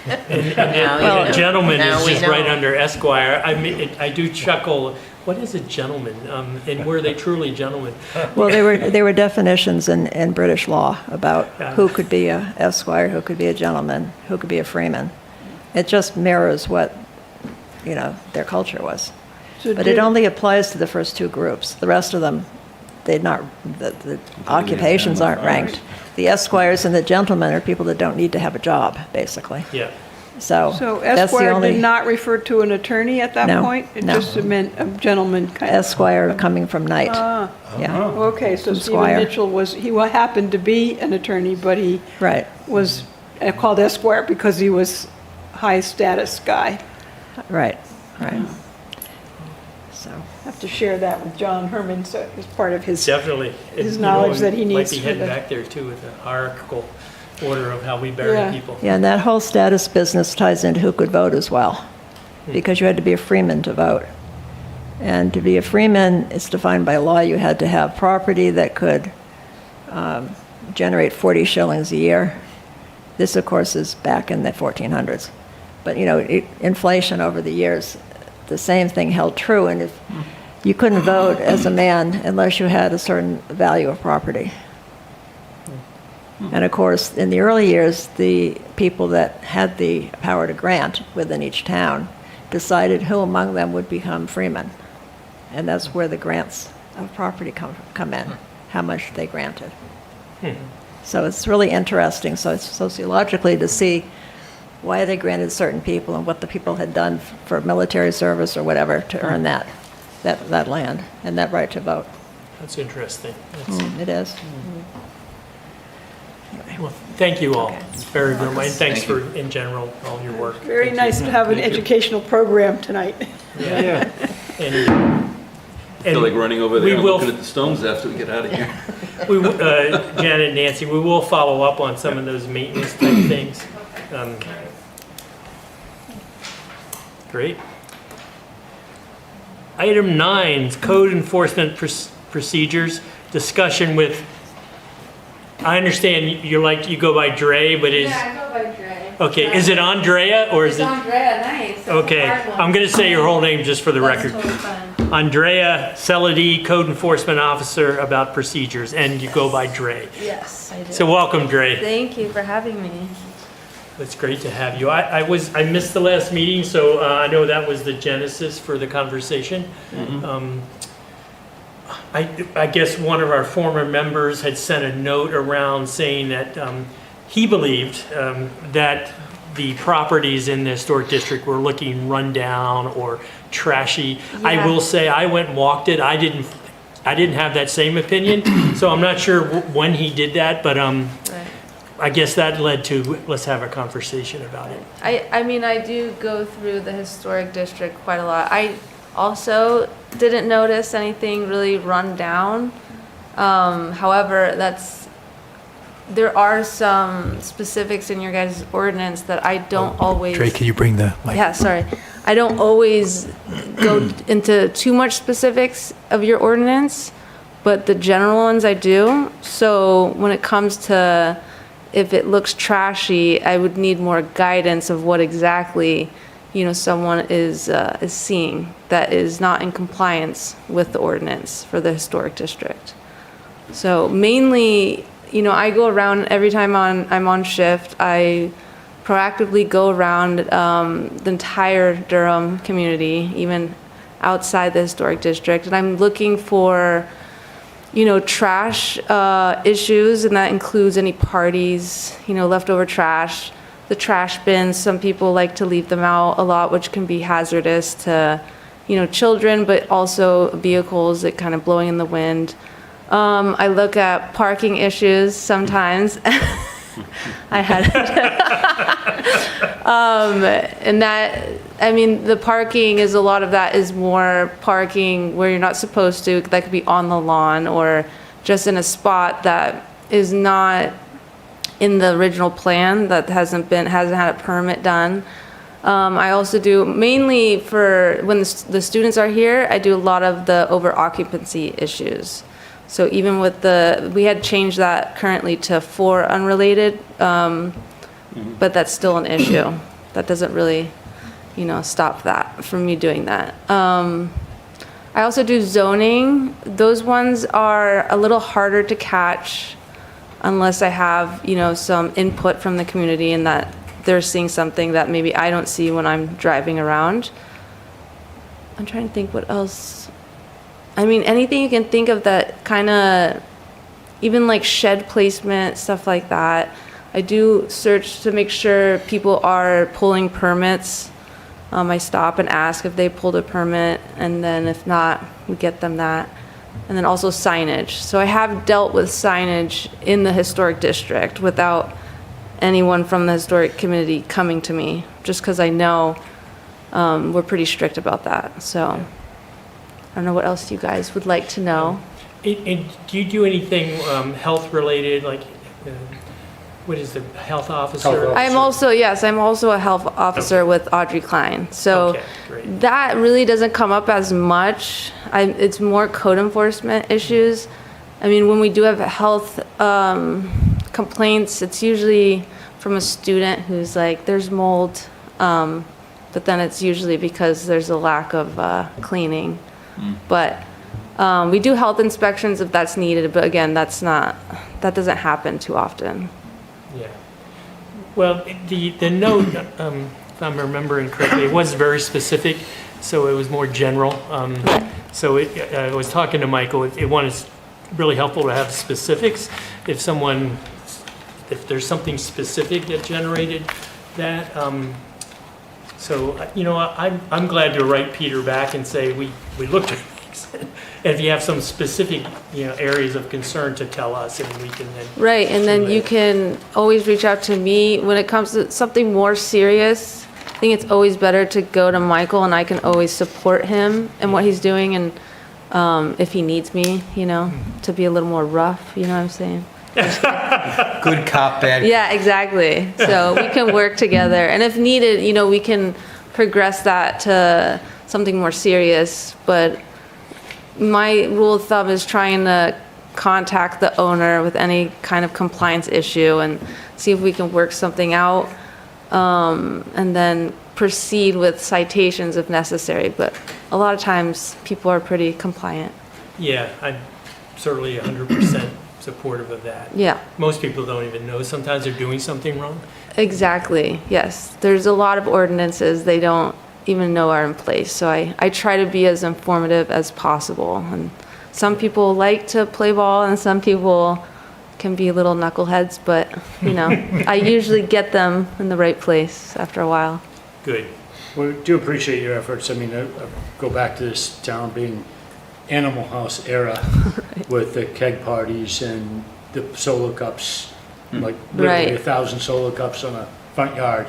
Now we A know. gentleman Now is we just know. right under Esquire. I mean, I do chuckle. What is a gentleman? And were they truly gentlemen? Well, there were definitions in British law about who could be a esquire, who could be a gentleman, who could be a freeman. It just mirrors what, their culture was. So But did- it only applies to the first two groups. The rest of them, the occupations aren't ranked. The esquires and the gentlemen are people that don't need to have a job, basically. Yeah. So So that's the Esquire only did not refer to an attorney at that No, point? It no. just meant a gentleman kind of? esquire coming from knight. Ah, Yeah, okay, so From Stephen Squire. Mitchell happened to be an attorney, but he right, was called Esquire because he was high status guy. right. So, Have to share that with John Herman, so as part of his, Definitely. His knowledge that he needs Might be for heading the- back there too with the hierarchical order of how we bury Yeah. people. yeah, and that whole status business ties into who could vote as well, because you had to be a freeman to vote. And to be a freeman, it's defined by law, you had to have property that could generate 40 shillings a year. This, of course, is back in the 1400s. But, inflation over the years, the same thing held true, and if you couldn't vote as a man unless you had a certain value of property. And of course, in the early years, the people that had the power to grant within each town decided who among them would become freemen. And that's where the grants of property come in, how much they granted. So it's really interesting, so it's sociologically, to see why they granted certain people and what the people had done for military service or whatever to earn that land and that right to vote. That's interesting. That's- It is. Well, thank you all Okay. very much. And thanks for, in general, all your work. very nice to have an educational program tonight. Yeah. And I feel like running over there and will- looking at the stones after we get out of here. Janet and Nancy, we will follow up on some of those maintenance type things. Great. Item 9, code enforcement procedures, discussion with, I understand you go by Dre, but is, Yeah, I go by Dre. okay, is it Andrea or is It's it? Andrea, nice. That's a Okay, hard one. I'm gonna say your whole name just for the That's record. totally fine. Andrea Celadi, Code Enforcement Officer, about procedures, and you go by Dre. Yes, I do. So welcome, Dre. Thank you for having me. It's great to have you. I missed the last meeting, so I know that was the genesis for the conversation. I guess one of our former members had sent a note around saying that he believed that the properties in the historic district were looking run down or trashy. I Yeah. will say, I went and walked it. I didn't have that same opinion, so I'm not sure when he did that, but Right. I guess that led to, let's have a conversation about it. I mean, I do go through the historic district quite a lot. I also didn't notice anything really run down. However, there are some specifics in your guys' ordinance that I don't always. Dre, can you bring the mic? Yeah, sorry. I don't always go into too much specifics of your ordinance, but the general ones I do. So when it comes to if it looks trashy, I would need more guidance of what exactly, someone is seeing that is not in compliance with the ordinance for the historic district. So mainly, I go around every time I'm on shift. I proactively go around the entire Durham community, even outside the historic district, and I'm looking for, trash issues, and that includes any parties, leftover trash, the trash bins. Some people like to leave them out a lot, which can be hazardous to, children, but also vehicles that kind of blowing in the wind. I look at parking issues sometimes. I had, and the parking is, a lot of that is more parking where you're not supposed to. That could be on the lawn or just in a spot that is not in the original plan, that hasn't had a permit done. I also do, mainly for when the students are here, I do a lot of the over occupancy issues. So even with we had changed that currently to 4 unrelated, but that's still an issue. That doesn't really, stop that from me doing that. I also do zoning. Those ones are a little harder to catch unless I have, some input from the community and that they're seeing something that maybe I don't see when I'm driving around. I'm trying to think what else. Anything you can think of that kind of, even like shed placement, stuff like that. I do search to make sure people are pulling permits. I stop and ask if they pulled a permit, and then if not, we get them that. And then also signage. So I have dealt with signage in the historic district without anyone from the historic community coming to me, just because I know we're pretty strict about that. So. I don't know what else you guys would like to know. And do you do anything health related, like what is the health officer? I'm also a health officer with Audrey Klein. So that really doesn't come up as much. It's more code enforcement issues. When we do have health complaints, it's usually from a student who's like, there's mold, but then it's usually because there's a lack of cleaning. But we do health inspections if that's needed, but again, that doesn't happen too often. Yeah. Well, the note, if I'm remembering correctly, it was very specific, so it was more general. So I was talking to Michael. It was really helpful to have specifics. If there's something specific that generated that. So, I'm glad to write Peter back and say, we looked at things. And if you have some specific, areas of concern to tell us, and we can then. Right, and then you can always reach out to me. When it comes to something more serious, I think it's always better to go to Michael, and I can always support him in what he's doing, and if he needs me, to be a little more rough, you know what I'm saying? Good cop, bad cop. Yeah, exactly. So we can work together. And if needed, we can progress that to something more serious. But my rule of thumb is trying to contact the owner with any kind of compliance issue and see if we can work something out, and then proceed with citations if necessary. But a lot of times people are pretty compliant. Yeah, I'm certainly 100% supportive of that. Yeah. Most people don't even know sometimes they're doing something wrong. Exactly, yes. There's a lot of ordinances they don't even know are in place. So I try to be as informative as possible. And some people like to play ball and some people can be little knuckleheads, but I usually get them in the right place after a while. Good. We do appreciate your efforts. I go back to this town being Animal House era with the keg parties and the solo cups, like literally 1,000 solo cups on a front yard.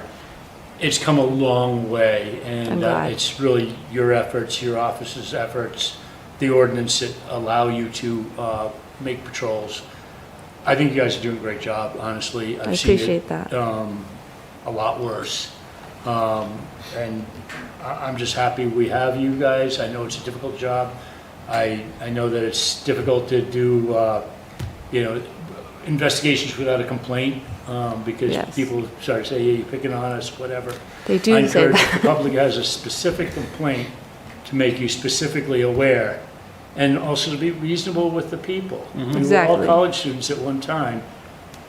It's come a long way, and it's really your efforts, your office's efforts, the ordinance that allow you to make patrols. I think you guys are doing a great job, honestly. I appreciate that. A lot worse. And I'm just happy we have you guys. I know it's a difficult job. I know that it's difficult to do, investigations without a complaint. because Yes. people start to say, yeah, you're picking on us, whatever. They do I say encourage that. if the public has a specific complaint to make you specifically aware, and also to be reasonable with the people. We were all Exactly. college students at one time,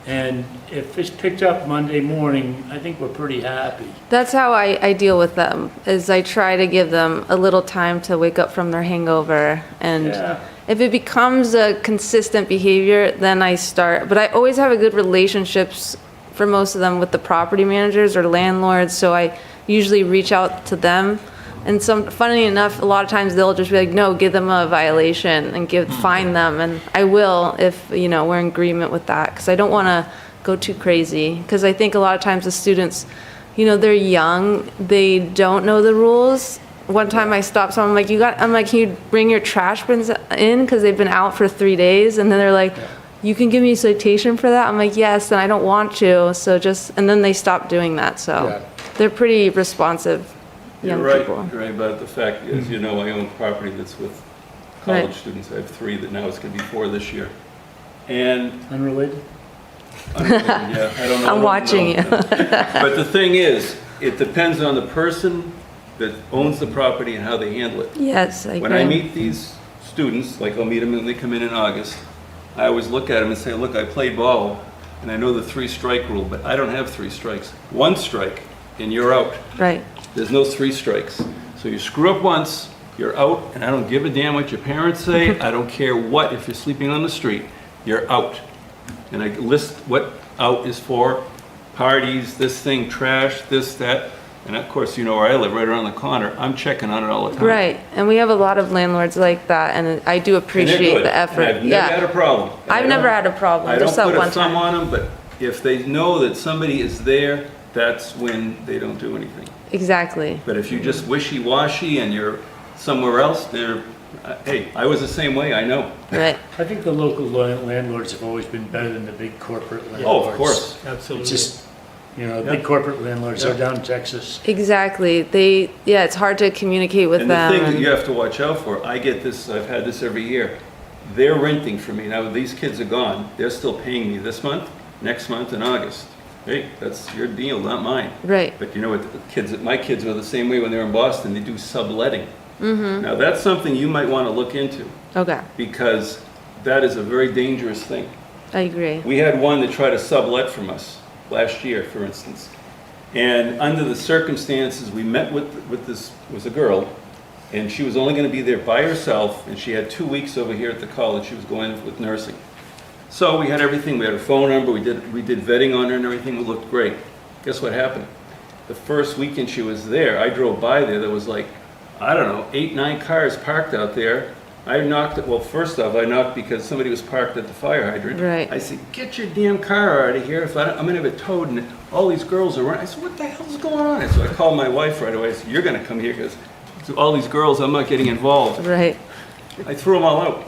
and if it's picked up Monday morning, I think we're pretty happy. That's how I deal with them, is I try to give them a little time to wake up from their hangover. And Yeah. if it becomes a consistent behavior, then I start. But I always have a good relationships for most of them with the property managers or landlords, so I usually reach out to them. And funny enough, a lot of times they'll just be like, no, give them a violation and fine them. And I will if, we're in agreement with that, because I don't want to go too crazy. Because I think a lot of times the students, they're young, they don't know the rules. One time I stopped someone, I'm like, can you bring your trash bins in? Because they've been out for 3 days. And then they're like, you can give me a citation for that? I'm like, yes, and I don't want to. So and then they stopped doing that. So Yeah. they're pretty responsive young You're right, people. you're right about the fact, as you know, I own property that's with Right. college students. I have 3 that now it's going to be 4 this year. And, Unrelated? yeah, I don't know. I'm watching you. But the thing is, it depends on the person that owns the property and how they handle it. Yes, I agree. When I meet these students, like I'll meet them when they come in August, I always look at them and say, look, I play ball and I know the 3-strike rule, but I don't have 3 strikes. 1 strike and you're out. Right. There's no 3 strikes. So you screw up once, you're out, and I don't give a damn what your parents say. I don't care what, if you're sleeping on the street, you're out. And I list what out is for: parties, this thing, trash, this, that. And of course, you know where I live, right around the corner. I'm checking on it all the time. Right, and we have a lot of landlords like that, and I do And they're appreciate good. the effort. And I've never had a Yeah, problem. And I've I never don't- had a problem, I don't just that put one a thumb time. on them, but if they know that somebody is there, that's when they don't do anything. Exactly. But if you just wishy-washy and you're somewhere else, hey, I was the same way, I know. Right. I think the local landlords have always been better than the big corporate landlords. Oh, of course. Absolutely. It's just, big corporate landlords are down in Texas. Exactly. It's hard to communicate with And the them. thing that and- you have to watch out for, I get this, I've had this every year. They're renting for me. Now, these kids are gone. They're still paying me this month, next month, and August. Hey, that's your deal, not mine. Right. But you know what, my kids were the same way when they were in Boston. They do subletting. Now, that's something you might want to look into, Okay, because that is a very dangerous thing. I agree. We had one that tried to sublet from us last year, for instance. And under the circumstances, we met with this, was a girl, and she was only going to be there by herself, and she had 2 weeks over here at the college. She was going with nursing. So we had everything. We had her phone number. We did vetting on her and everything. It looked great. Guess what happened? The first weekend she was there, I drove by there. There was like, I don't know, 8, 9 cars parked out there. I knocked, well, first off, I knocked because somebody was parked at the fire hydrant. Right. I said, get your damn car out of here. If I'm going to have it towed, and all these girls are running. I said, what the hell's going on? And so I called my wife right away. I said, you're going to come here because all these girls, I'm not getting involved. Right. I threw them all out.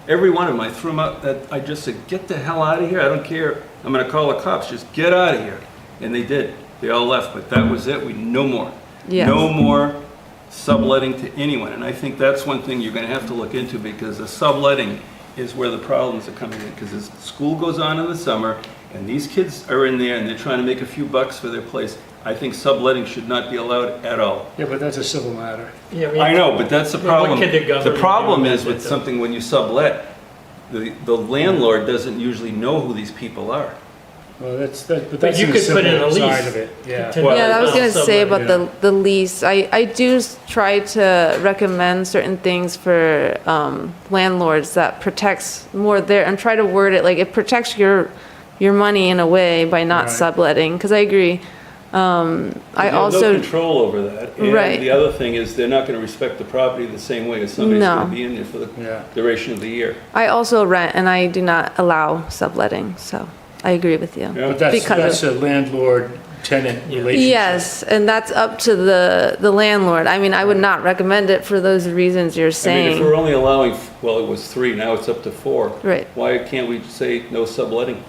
Every one of them, I threw them out. I just said, get the hell out of here. I don't care. I'm going to call the cops. Just get out of here. And they did. They all left. But that was it. No more. Yes. No more subletting to anyone. And I think that's one thing you're going to have to look into, because the subletting is where the problems are coming in. Because as school goes on in the summer, and these kids are in there and they're trying to make a few bucks for their place, I think subletting should not be allowed at all. Yeah, but that's a civil matter. Yeah, I know, but that's the Yeah, what problem. can the government The problem do is about with that, something when you sublet, the landlord doesn't usually know who these people are. Well, that's the you could put in a civil side lease. of it, yeah. To- Well, Yeah, I was well, gonna say about yeah. the lease. I do try to recommend certain things for landlords that protects more their, and try to word it like it protects your money in a way by not Right. subletting. Because I agree. I You have also no control over that. And Right. the other thing is, they're not going to respect the property the same way as somebody's No. going to be in there for the Yeah. duration of the year. I also rent, and I do not allow subletting. So I agree with you. Yeah. But that's Because a landlord-tenant relationship. Yes, and that's up to the landlord. I mean, I would not recommend it for those reasons you're I mean, if saying. we're only allowing, well, it was 3, now it's up to 4. Right. Why can't we say no subletting?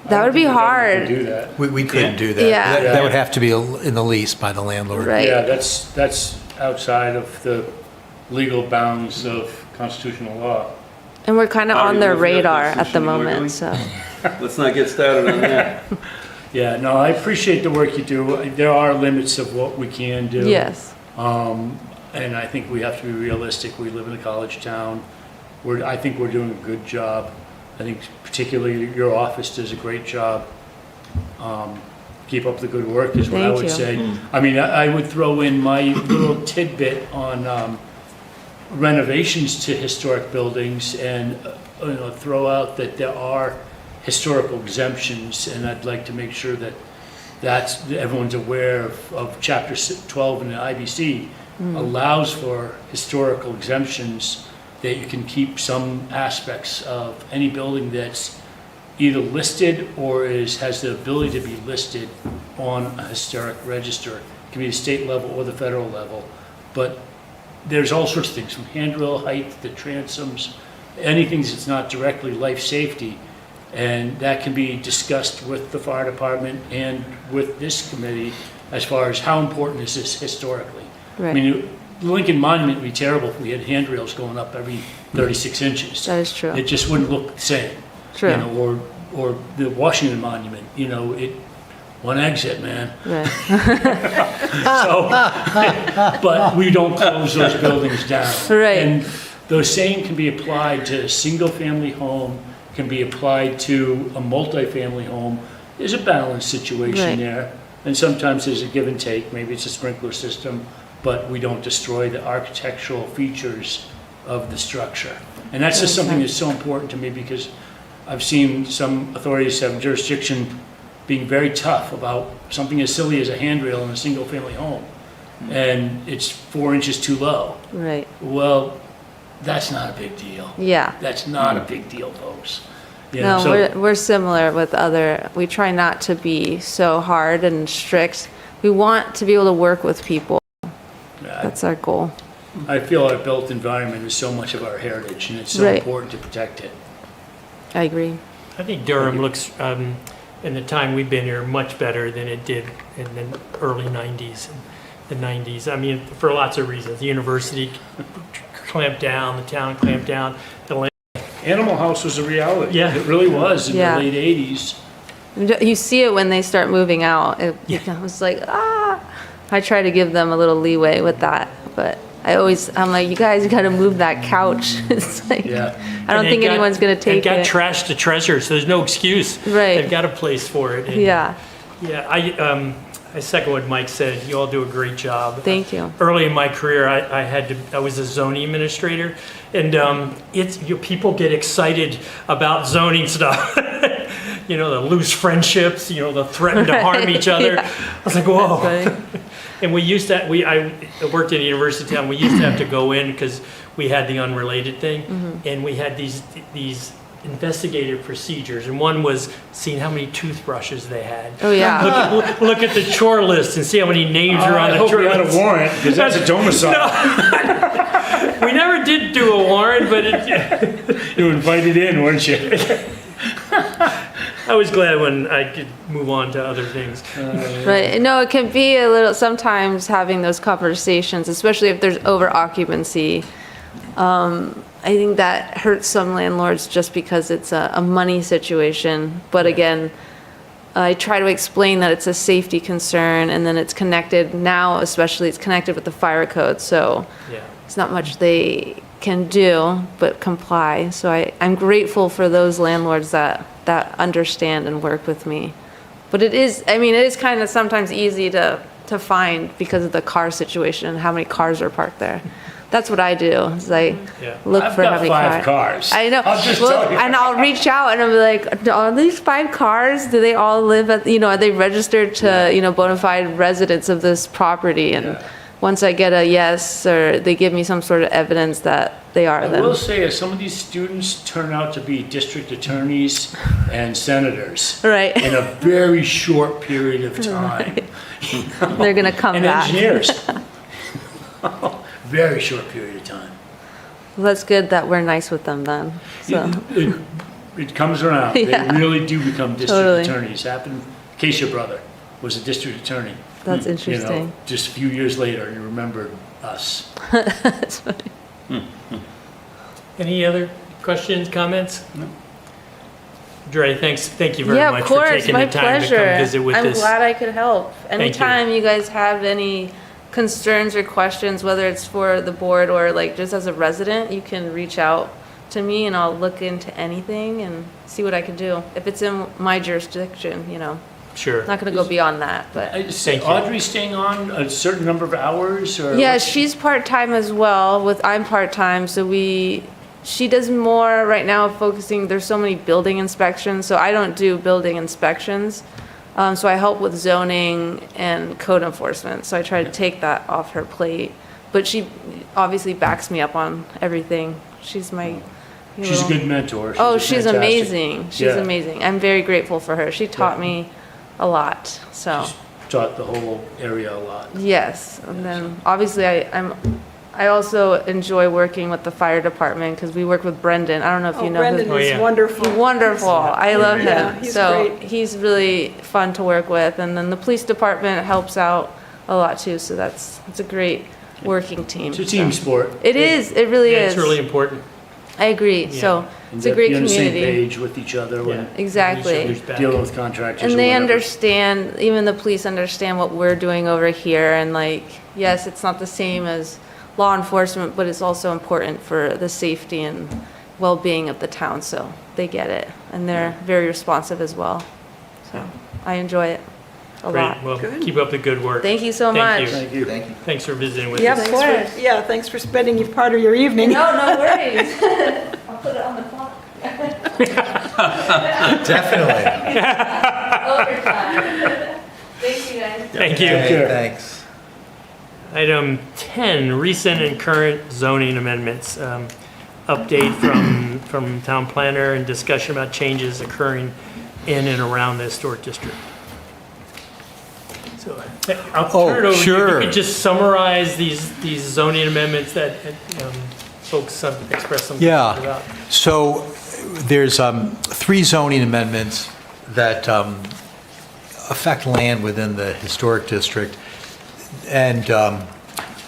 That would be I don't think hard. we can do that. We couldn't do that. Yeah. That would have to be in the lease by the landlord. Right. Yeah, that's outside of the legal bounds of constitutional law. And we're kind of How do on you their move that radar at the decision anymore, moment, Julie? so. Let's not get started on that. Yeah, no, I appreciate the work you do. There are limits of what we can do. Yes. And I think we have to be realistic. We live in a college town. I think we're doing a good job. I think particularly your office does a great job. Keep up the good work is what I Thank would you. say. I mean, I would throw in my little tidbit on renovations to historic buildings and, throw out that there are historical exemptions, and I'd like to make sure that everyone's aware of Chapter 12 in the IBC allows for historical exemptions, that you can keep some aspects of any building that's either listed or has the ability to be listed on a historic register. It can be the state level or the federal level. But there's all sorts of things, from handrail height to transoms, anything that's not directly life safety. And that can be discussed with the fire department and with this committee as far as how important is this historically. I Right. mean, the Lincoln Monument would be terrible if we had handrails going up every 36 inches. That is true. It just wouldn't look the same. True. You know, or the Washington Monument, one exit, man. Right. So, but we don't close those buildings down. Right. And those same can be applied to a single-family home, can be applied to a multifamily home. There's a balance situation Right. there. And sometimes there's a give and take. Maybe it's a sprinkler system, but we don't destroy the architectural features of the structure. And that's just something that's so important to me, because I've seen some authorities have jurisdiction being very tough about something as silly as a handrail in a single-family home, and it's 4 inches too low. Right. Well, that's not a big deal. Yeah. That's not a big deal, folks. No, we're similar with we try not to be so hard and strict. We want to be able to work with people. That's our goal. I feel our built environment is so much of our heritage, and it's so Right. important to protect it. I agree. I think Durham looks, in the time we've been here, much better than it did in the early 90s and the 90s. I mean, for lots of reasons. The university clamped down, the town clamped down. Animal House was a reality. Yeah. It really was in Yeah. the late 80s. You see it when they start moving out. It was like, I try to give them a little leeway with that, but I'm like, you guys got to move that couch. It's like, Yeah. I don't think anyone's going to take It it. got trashed to treasure, so there's no excuse. Right. They've got a place for it. And, Yeah. Yeah, I second what Mike said. You all do a great job. Thank you. Early in my career, I was a zoning administrator, and people get excited about zoning stuff. The loose friendships, the threaten to harm each other. Yeah. I was like, whoa. That's funny. And I worked in a university town. We used to have to go in because we had the unrelated thing, and we had these investigative procedures, and one was seeing how many toothbrushes they had. Oh, yeah. Look at the chore list and see how many names are on I the hope chore you had list. a warrant, because that's a domicile. We never did do a warrant, but You were invited in, weren't you? I was glad when I could move on to other things. Right. No, it can be a little, sometimes having those conversations, especially if there's over occupancy. I think that hurts some landlords just because it's a money situation. But again, I try to explain that it's a safety concern, and then it's connected now, especially it's connected with the fire code. So Yeah. it's not much they can do but comply. So I'm grateful for those landlords that understand and work with me. But it is kind of sometimes easy to find because of the car situation and how many cars are parked there. That's what I do, is I look I've for got how many 5 cars. I know. I'll just tell you. And I'll reach out and I'll be like, are these 5 cars, do they all live at, are they registered to, bona fide residents of this property? And once I get a yes, or they give me some sort of evidence that they are, I then. will say, some of these students turn out to be district attorneys and senators. Right. In a very short period of time. They're going to come And back. engineers. Very short period of time. Well, that's good that we're nice with them then. So. It comes around. Yeah. They really do become district Totally. attorneys. Happened, Keisha brother was a district attorney. That's interesting. Just a few years later, and he remembered us. That's funny. Any other questions, comments? No. Dre, thank you very Yeah, much of for course, taking my the time to come pleasure. visit with I'm us. glad I could help. you. Anytime you guys have any concerns or questions, whether it's for the board or like just as a resident, you can reach out to me and I'll look into anything and see what I can do. If it's in my jurisdiction, you know, Sure. not gonna go beyond that, but. Thank you. Audrey staying on a certain number of hours or? Yeah, she's part-time as well I'm part-time, so she does more right now focusing, there's so many building inspections, so I don't do building inspections. So I help with zoning and code enforcement, so I try to take that off her plate. But she obviously backs me up on everything. She's my. She's a good mentor. Oh, fantastic- she's amazing. She's Yeah. amazing. I'm very grateful for her. She taught me a lot, so. She's taught the whole area a lot. Yes, and then obviously I also enjoy working with the fire department because we work with Brendan. I don't know if you know Brendan who. Oh, is yeah. wonderful. He's wonderful. I love Yeah, him. he's So great. he's really fun to work with. And then the police department helps out a lot too. So it's a great working team. It's a team So. sport. It is. It really Yeah, is. it's really important. I agree. Yeah. So And it's a that great be on the same community. page with each other when Exactly. Each other's back. dealing with contractors or And they whatever. understand, even the police understand what we're doing over here. And like, yes, it's not the same as law enforcement, but it's also important for the safety and well-being of the town. So they get it. And they're very responsive as well. So I enjoy it a Great. lot. Well, Good. keep up the good work. Thank you so Thank much. you. Thank you. Thank you. Thanks for visiting with Yeah, us. of course. Thanks for spending part of your evening. No worries. I'll put it on the clock. Definitely. Overtime. Thank you, guys. Thank you. Take care. Thanks. Item 10, recent and current zoning amendments. Update from town planner and discussion about changes occurring in and around the historic district. So I'll turn it over to you. sure. If you could just summarize these zoning amendments that folks have expressed some Yeah. concern about. So there's 3 zoning amendments that affect land within the historic district. And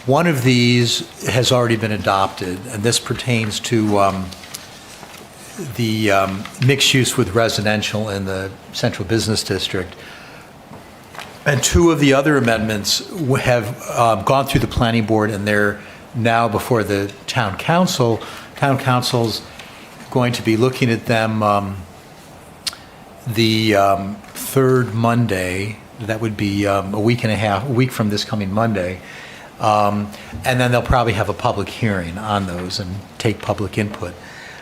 one of these has already been adopted, and this pertains to the mixed use with residential in the central business district. And 2 of the other amendments have gone through the planning board, and they're now before the town council. Town council's going to be looking at them the 3rd Monday. That would be a week from this coming Monday. And then they'll probably have a public hearing on those and take public input.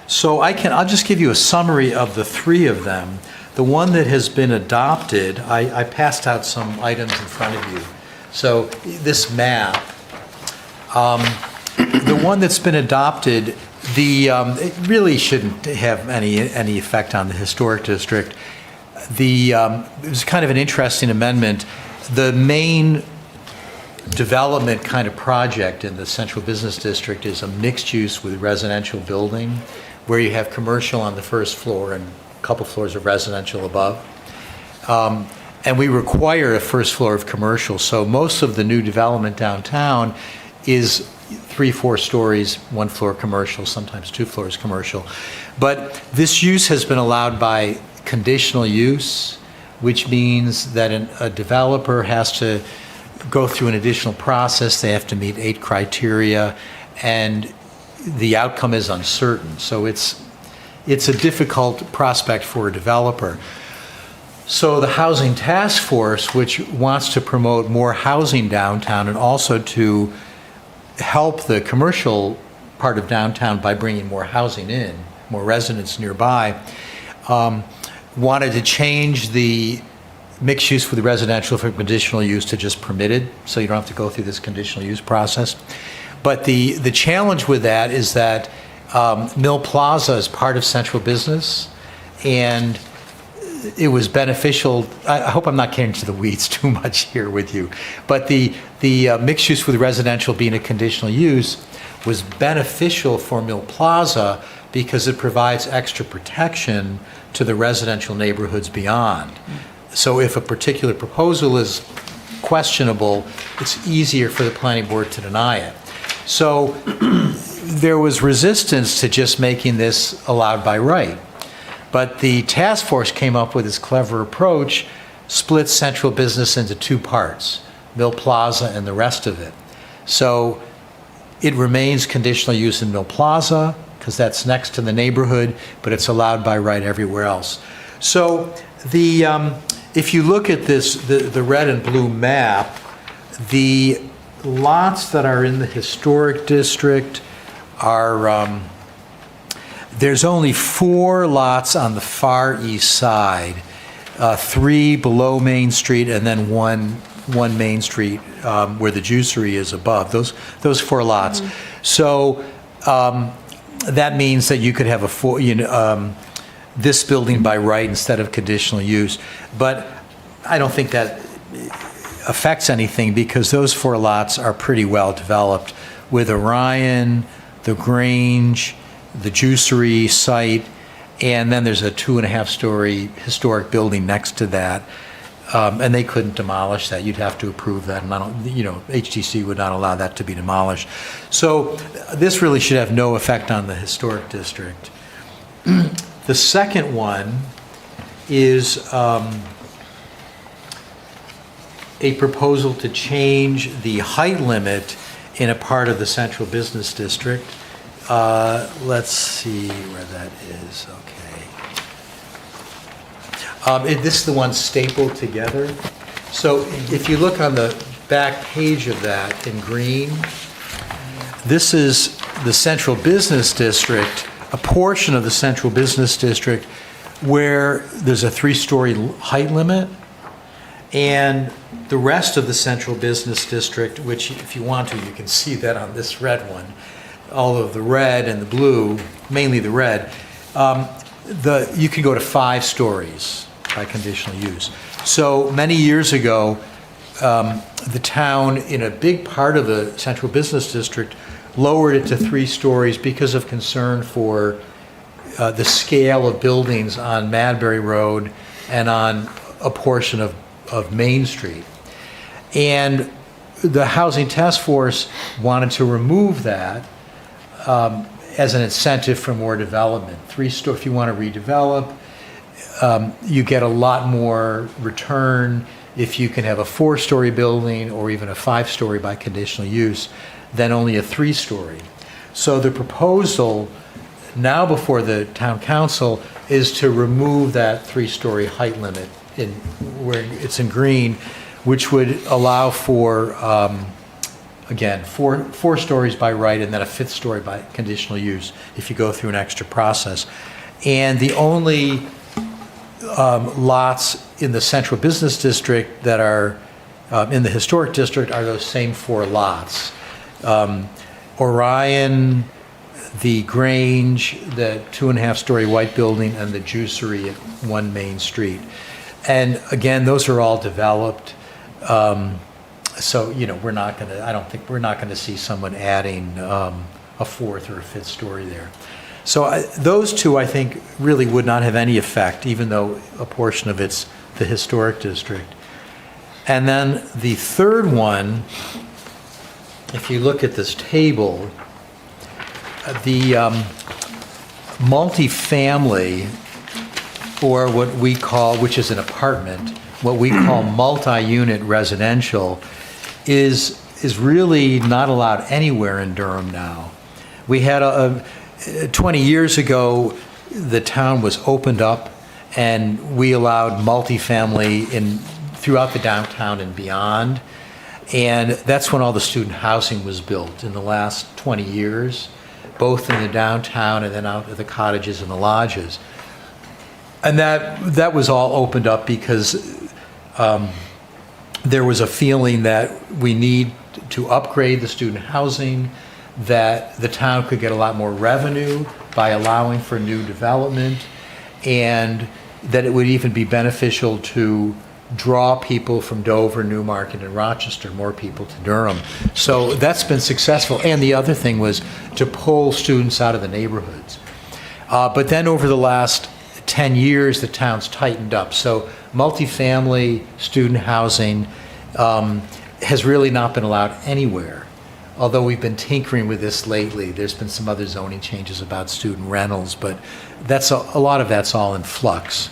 So I'll just give you a summary of the 3 of them. The one that has been adopted, I passed out some items in front of you. So this map, the one that's been adopted, it really shouldn't have any effect on the historic district. It was kind of an interesting amendment. The main development kind of project in the central business district is a mixed use with residential building where you have commercial on the first floor and a couple floors of residential above. And we require a first floor of commercial. So most of the new development downtown is 3-4 stories, 1 floor commercial, sometimes 2 floors commercial. But this use has been allowed by conditional use, which means that a developer has to go through an additional process. They have to meet 8 criteria, and the outcome is uncertain. So it's a difficult prospect for a developer. So the Housing Task Force, which wants to promote more housing downtown and also to help the commercial part of downtown by bringing more housing in, more residents nearby, wanted to change the mixed use with residential from conditional use to just permitted, so you don't have to go through this conditional use process. But the challenge with that is that Mill Plaza is part of central business, and it was beneficial. I hope I'm not getting into the weeds too much here with you, but the mixed use with residential being a conditional use was beneficial for Mill Plaza because it provides extra protection to the residential neighborhoods beyond. So if a particular proposal is questionable, it's easier for the planning board to deny it. So there was resistance to just making this allowed by right. But the task force came up with this clever approach, split central business into two parts, Mill Plaza and the rest of it. So it remains conditional use in Mill Plaza, because that's next to the neighborhood, but it's allowed by right everywhere else. So if you look at this, the red and blue map, the lots that are in the historic district are, there's only 4 lots on the far east side, 3 below Main Street, and then one Main Street where the juicery is above. Those 4 lots. So that means that you could have this building by right instead of conditional use. But I don't think that affects anything because those 4 lots are pretty well developed with Orion, the Grange, the juicery site, and then there's a 2.5-story historic building next to that. And they couldn't demolish that. You'd have to approve that, and HTC would not allow that to be demolished. So this really should have no effect on the historic district. The second one is a proposal to change the height limit in a part of the central business district. Let's see where that is. Okay. This is the one stapled together. So if you look on the back page of that in green, this is the central business district, a portion of the central business district where there's a 3-story height limit, and the rest of the central business district, which if you want to, you can see that on this red one, all of the red and the blue, mainly the red, you can go to 5 stories by conditional use. So many years ago, the town, in a big part of the central business district, lowered it to 3 stories because of concern for the scale of buildings on Madbury Road and on a portion of Main Street. And the Housing Task Force wanted to remove that as an incentive for more development. If you want to redevelop, you get a lot more return if you can have a 4-story building or even a 5-story by conditional use than only a 3-story. So the proposal now before the town council is to remove that 3-story height limit where it's in green, which would allow for, again, four stories by right and then a 5th story by conditional use if you go through an extra process. And the only lots in the central business district that are in the historic district are those same 4 lots. Orion, the Grange, the 2.5-story white building, and the juicery at 1 Main Street. And again, those are all developed. So, I don't think we're not going to see someone adding a 4th or a 5th story there. So those 2, I think, really would not have any effect, even though a portion of it's the historic district. And then the third one, if you look at this table, the multifamily, or what we call, which is an apartment, what we call multi-unit residential, is really not allowed anywhere in Durham now. We had 20 years ago, the town was opened up and we allowed multifamily throughout the downtown and beyond. And that's when all the student housing was built in the last 20 years, both in the downtown and then out at the cottages and the lodges. And that was all opened up because there was a feeling that we need to upgrade the student housing, that the town could get a lot more revenue by allowing for new development, and that it would even be beneficial to draw people from Dover, Newmarket, and Rochester, more people to Durham. So that's been successful. And the other thing was to pull students out of the neighborhoods. But then over the last 10 years, the town's tightened up. So multifamily student housing has really not been allowed anywhere. although we've been tinkering with this lately. There's been some other zoning changes about student rentals, but that's a lot of that's all in flux.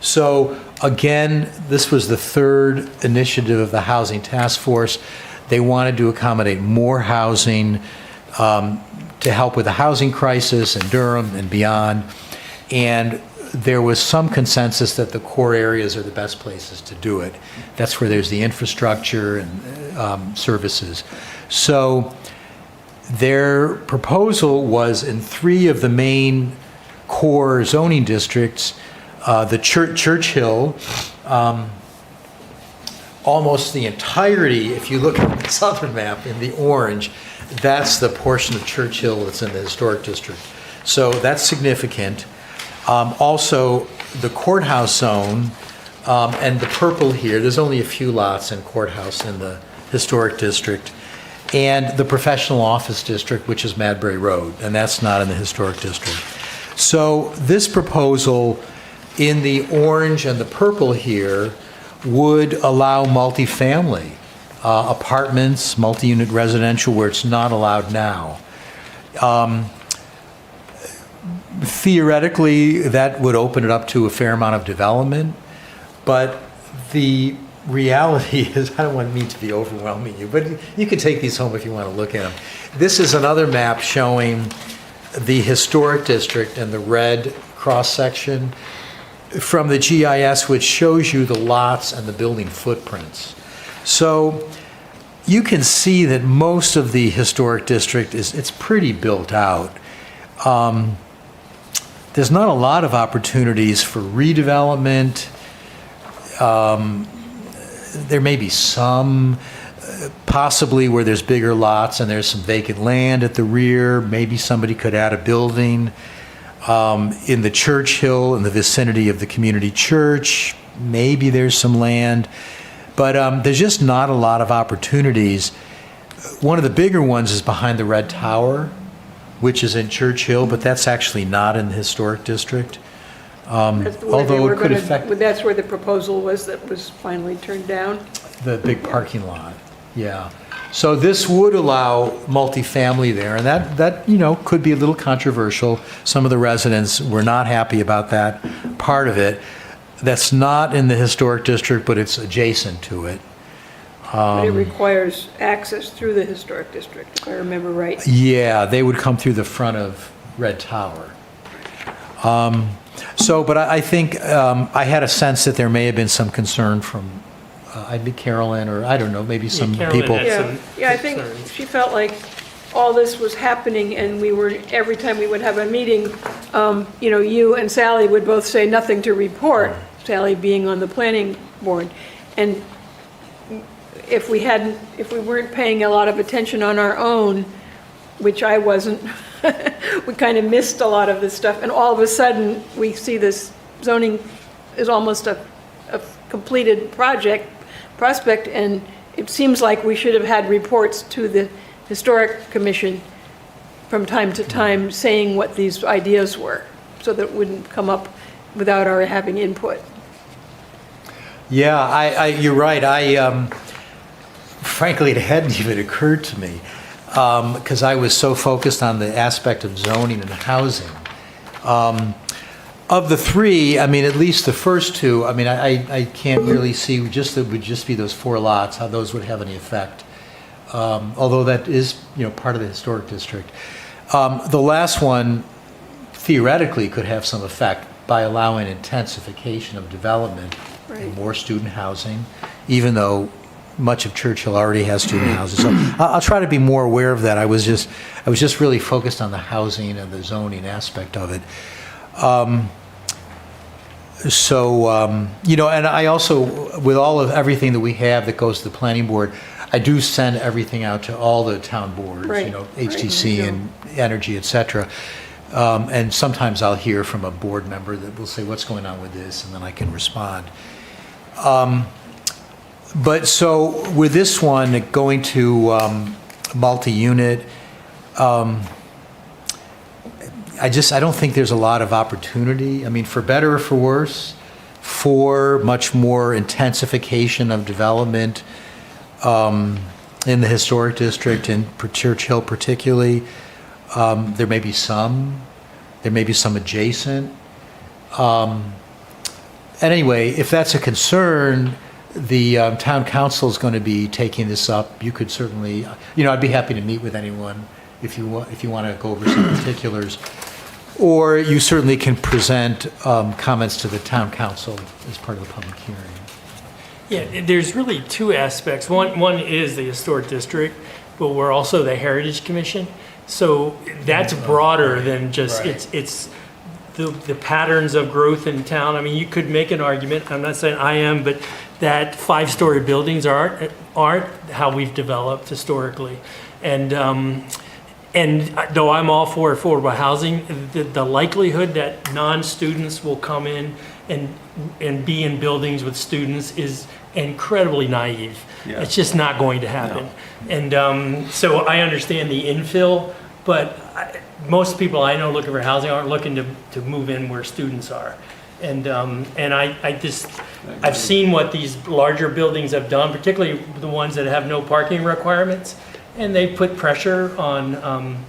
So again, this was the third initiative of the Housing Task Force. They wanted to accommodate more housing to help with the housing crisis in Durham and beyond. And there was some consensus that the core areas are the best places to do it. That's where there's the infrastructure and services. So their proposal was in 3 of the main core zoning districts, the Churchill, almost the entirety, if you look at the southern map in the orange, that's the portion of Churchill that's in the historic district. So that's significant. Also, the courthouse zone, and the purple here, there's only a few lots in courthouse in the historic district, and the professional office district, which is Madbury Road, and that's not in the historic district. So this proposal in the orange and the purple here would allow multifamily apartments, multi-unit residential, where it's not allowed now. Theoretically, that would open it up to a fair amount of development, but the reality is, I don't want me to be overwhelming you, but you can take these home if you want to look at them. This is another map showing the historic district and the red cross-section from the GIS, which shows you the lots and the building footprints. So you can see that most of the historic district it's pretty built out. There's not a lot of opportunities for redevelopment. There may be some, possibly where there's bigger lots and there's some vacant land at the rear. Maybe somebody could add a building. In the Churchill, in the vicinity of the community church, maybe there's some land. But there's just not a lot of opportunities. One of the bigger ones is behind the Red Tower, which is in Churchill, but that's actually not in the historic district. Although it could affect That's where the proposal was that was finally turned down? the big parking lot, yeah. So this would allow multifamily there, and that could be a little controversial. Some of the residents were not happy about that part of it. That's not in the historic district, but it's adjacent to it. But it requires access through the historic district, if I remember right. Yeah, they would come through the front of Red Tower. But I think I had a sense that there may have been some concern from, I'd be Carolyn, or I don't know, maybe some Carolyn people. had Yeah, I think she felt like all this was happening, and every time we would have a meeting, you and Sally would both say nothing to report, Sally being on the planning board. And if we weren't paying a lot of attention on our own, which I wasn't, we kind of missed a lot of this stuff. And all of a sudden, we see this zoning is almost a completed prospect, and it seems like we should have had reports to the Historic Commission from time to time saying what these ideas were, so that it wouldn't come up without our having input. Yeah, you're right. Frankly, it hadn't even occurred to me because I was so focused on the aspect of zoning and housing. Of the 3, at least the first 2, I can't really see it would just be those 4 lots, how those would have any effect. Although that is, part of the historic district. The last one theoretically could have some effect by allowing intensification of development and more student housing, even though much of Churchill already has student houses. So I'll try to be more aware of that. I was just really focused on the housing and the zoning aspect of it. And I also, with all of everything that we have that goes to the planning board, I do send everything out to all the town boards, HTC and Energy, et cetera. And sometimes I'll hear from a board member that will say, what's going on with this? And then I can respond. But so with this one going to multi-unit, I don't think there's a lot of opportunity. For better or for worse, for much more intensification of development, in the historic district, in Church Hill particularly. There may be some adjacent. And anyway, if that's a concern, the town council is going to be taking this up. You could certainly, I'd be happy to meet with anyone if you want to go over some particulars. Or you certainly can present comments to the town council as part of the public hearing. Yeah, there's really two aspects. One is the historic district, but we're also the Heritage Commission. So that's broader than just, it's the patterns of growth in town. I mean, you could make an argument, I'm not saying I am, but that 5-story buildings aren't how we've developed historically. And though I'm all for affordable housing, the likelihood that non-students will come in and be in buildings with students is incredibly naive. Yeah. It's just not going to happen. No. And so I understand the infill, but most people I know looking for housing aren't looking to move in where students are. And I've seen what these larger buildings have done, particularly the ones that have no parking requirements, and they put pressure on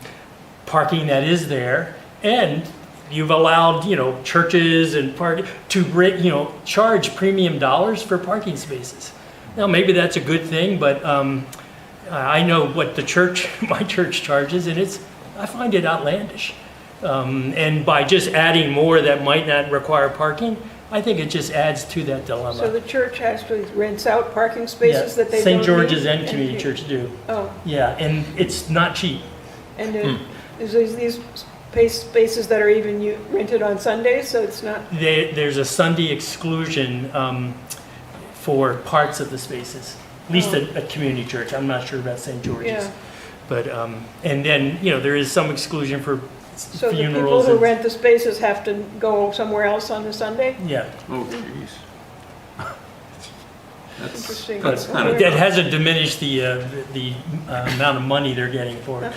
parking that is there, and you've allowed, churches and to charge premium dollars for parking spaces. Now, maybe that's a good thing, but I know what my church charges, and I find it outlandish. And by just adding more that might not require parking, I think it just adds to that dilemma. So the church actually rents out parking spaces that they don't St. need? George's and Community Church do. Oh, Yeah, and it's not cheap. and is these spaces that are even rented on Sundays, so it's not, There's a Sunday exclusion for parts of the spaces, at least at Community Church. I'm not sure about St. George's. yeah. But, and then, there is some exclusion for So the people funerals. who and- rent the spaces have to go somewhere else on the Sunday? Yeah, Oh, jeez. Interesting. That's kind of that hasn't diminished the amount of money they're getting for it.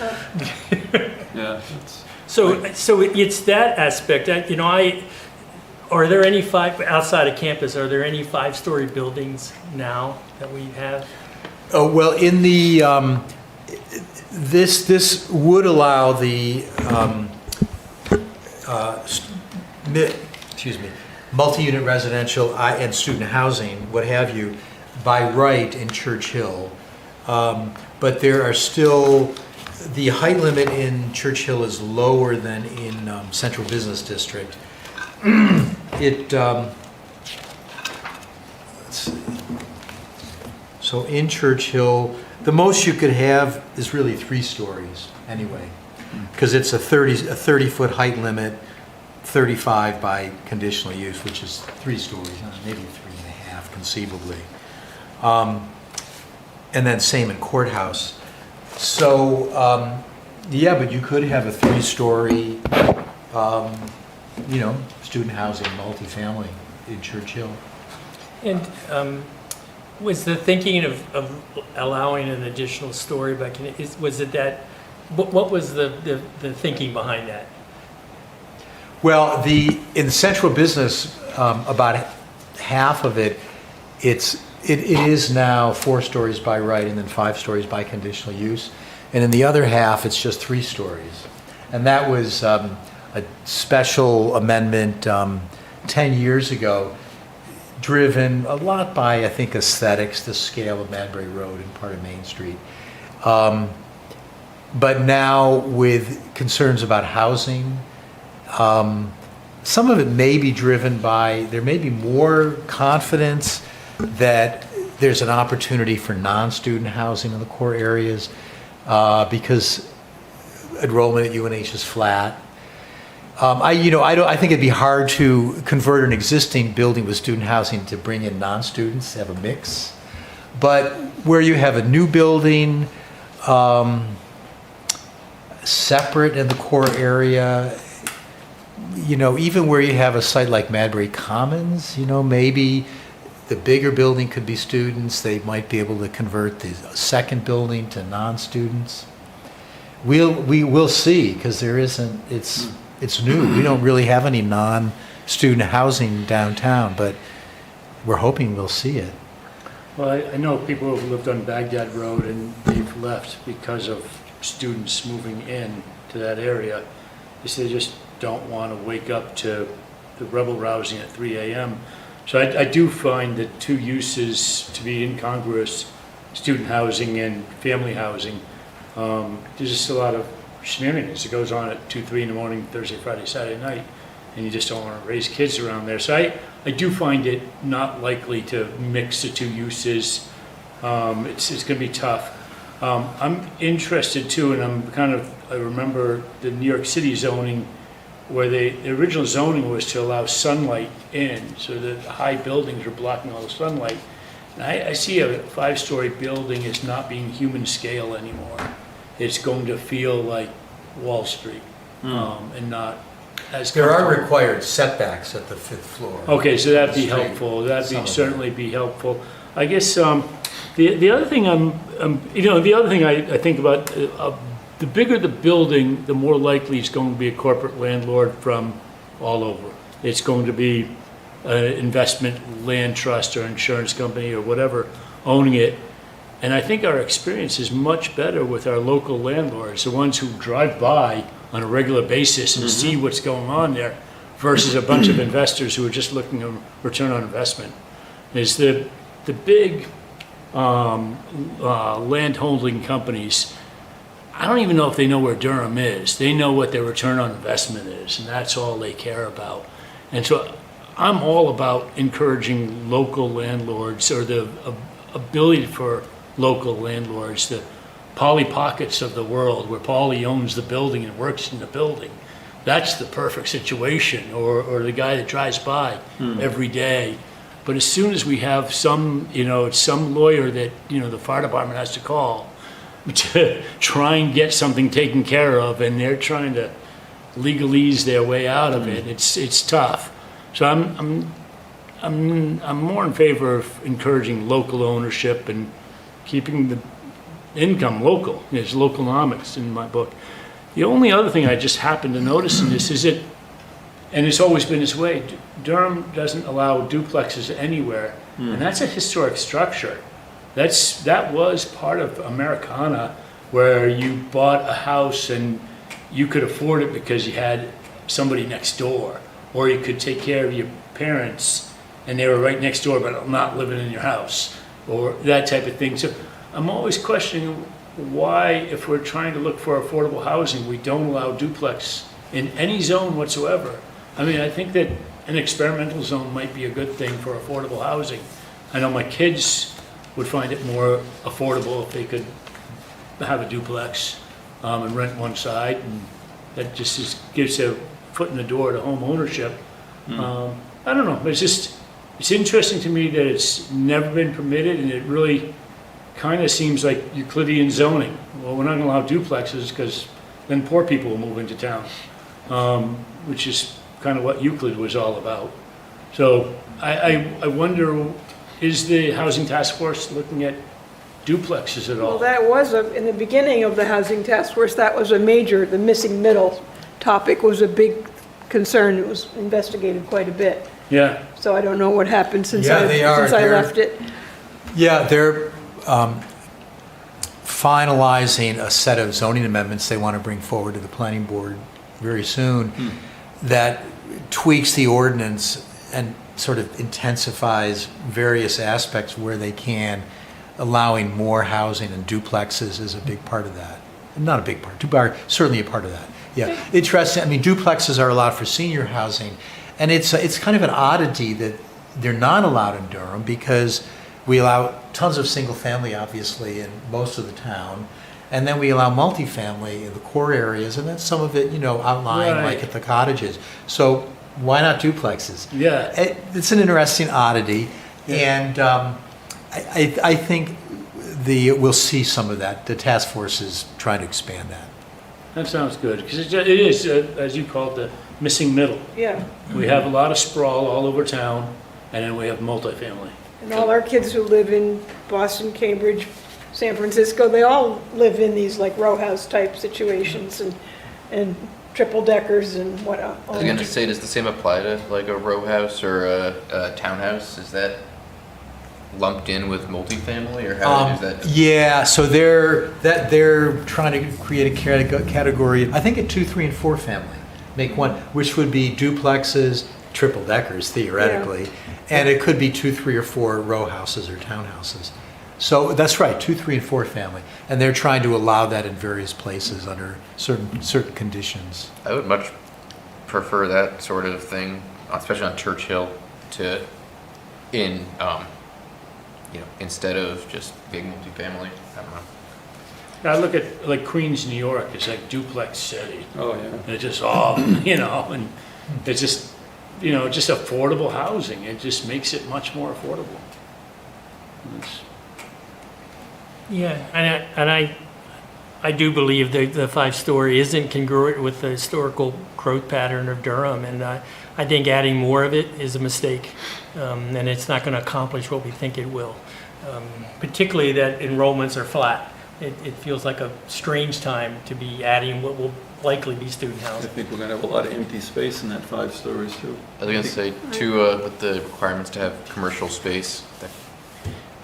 yeah. That's, So it's that aspect. Are there any outside of campus? Are there any 5-story buildings now that we have? Oh, well, in the, this would allow the, multi-unit residential and student housing, what have you, by right in Church Hill. But there are still, the height limit in Church Hill is lower than in Central Business District. Let's see. So in Church Hill, the most you could have is really 3 stories anyway, because it's a 30-foot height limit, 35 by conditional use, which is 3 stories, maybe 3.5 conceivably. And then same in courthouse. So, yeah, but you could have a 3-story, student housing, multifamily in Church Hill. And was the thinking of allowing an additional story back in, was it that, what was the thinking behind that? Well, in central business, about half of it is now 4 stories by right and then 5 stories by conditional use. And in the other half, it's just 3 stories. And that was a special amendment 10 years ago, driven a lot by, I think, aesthetics, the scale of Madbury Road and part of Main Street. But now with concerns about housing, some of it may be driven by, there may be more confidence that there's an opportunity for non-student housing in the core areas because enrollment at UNH is flat. I think it'd be hard to convert an existing building with student housing to bring in non-students, have a mix. But where you have a new building, separate in the core area, even where you have a site like Madbury Commons, maybe the bigger building could be students. They might be able to convert the second building to non-students. We will see, because there isn't, it's new. We don't really have any non-student housing downtown, but we're hoping we'll see it. Well, I know people who've lived on Baghdad Road and they've left because of students moving in to that area. They say they just don't want to wake up to the rebel rousing at 3 a.m. So I do find the two uses to be incongruous, student housing and family housing. There's just a lot of shenanigans that goes on at 2, 3 in the morning, Thursday, Friday, Saturday night, and you just don't want to raise kids around there. So I do find it not likely to mix the two uses. It's going to be tough. I'm interested too, and I remember the New York City zoning, where the original zoning was to allow sunlight in, so that the high buildings are blocking all the sunlight. And I see a 5-story building as not being human scale anymore. It's going to feel like Wall Street, and not as There are comfortable. required setbacks at the 5th floor. Okay, so that'd be Street. helpful. That'd Some be of certainly be helpful. I guess the other thing the other thing I think about, the bigger the building, the more likely it's going to be a corporate landlord from all over. It's going to be an investment land trust or insurance company or whatever owning it. And I think our experience is much better with our local landlords, the ones who drive by on a regular basis and see what's going on there, versus a bunch of investors who are just looking at return on investment. Is the big land holding companies, I don't even know if they know where Durham is. They know what their return on investment is, and that's all they care about. And so I'm all about encouraging local landlords, or the ability for local landlords, the Polly Pockets of the world, where Polly owns the building and works in the building. That's the perfect situation, or the guy that drives by every day. But as soon as we have some lawyer that, the fire department has to call to try and get something taken care of, and they're trying to legalese their way out of it, it's tough. So I'm more in favor of encouraging local ownership and keeping the income local. There's localonomics in my book. The only other thing I just happened to notice in this is that, and it's always been this way, Durham doesn't allow duplexes anywhere, and that's a historic structure. That was part of Americana, where you bought a house and you could afford it because you had somebody next door, or you could take care of your parents and they were right next door but not living in your house, or that type of thing. So I'm always questioning why, if we're trying to look for affordable housing, we don't allow duplex in any zone whatsoever. I mean, I think that an experimental zone might be a good thing for affordable housing. I know my kids would find it more affordable if they could have a duplex and rent one side, and that just gives a foot in the door to home ownership. I don't know, it's interesting to me that it's never been permitted, and it really kind of seems like Euclidean zoning. Well, we're not going to allow duplexes because then poor people will move into town, which is kind of what Euclid was all about. So I wonder, is the Housing Task Force looking at duplexes at all? Well, that was, in the beginning of the Housing Task Force, that was the missing middle topic was a big concern. It was investigated quite a bit. Yeah. So I don't know what happened since Yeah, I left it. Yeah, they're finalizing a set of zoning amendments they want to bring forward to the planning board very soon that tweaks the ordinance and sort of intensifies various aspects where they can, allowing more housing, and duplexes is a big part of that. Not a big part, certainly a part of that. Yeah, interesting. I mean, duplexes are allowed for senior housing, and it's kind of an oddity that they're not allowed in Durham, because we allow tons of single family, obviously, in most of the town, and then we allow multifamily in the core areas, and then some of it, outlying, Right. like at the cottages. So why not duplexes? Yeah. It's an interesting oddity, and I think we'll see some of that. The task force is trying to expand that. That sounds good, because it is, as you call it, the missing middle. Yeah. We have a lot of sprawl all over town, and then we have multifamily. And all our kids who live in Boston, Cambridge, San Francisco, they all live in these like row house type situations and triple deckers and what. I was going to say, does the same apply to like a row house or a townhouse? Is that lumped in with multifamily, or how is that? Yeah, so they're trying to create a category, I think, at 2, 3, and 4 family. Make one, which would be duplexes, triple deckers theoretically, and it could be 2, 3, or 4 row houses or townhouses. So that's right, 2, 3, and 4 family, and they're trying to allow that in various places under certain conditions. I would much prefer that sort of thing, especially on Churchill, instead of just big multifamily. I don't know. I look at like Queens, New York, it's like duplex city. Oh, yeah. And it's just all, and it's just, just affordable housing. It just makes it much more affordable. It's- Yeah, and I do believe the 5-story isn't congruent with the historical growth pattern of Durham, and I think adding more of it is a mistake, and it's not going to accomplish what we think it will. Particularly that enrollments are flat. It feels like a strange time to be adding what will likely be student I housing. think we're gonna have a lot of empty space in that 5 stories too. I was gonna say too, with the requirements to have commercial space, that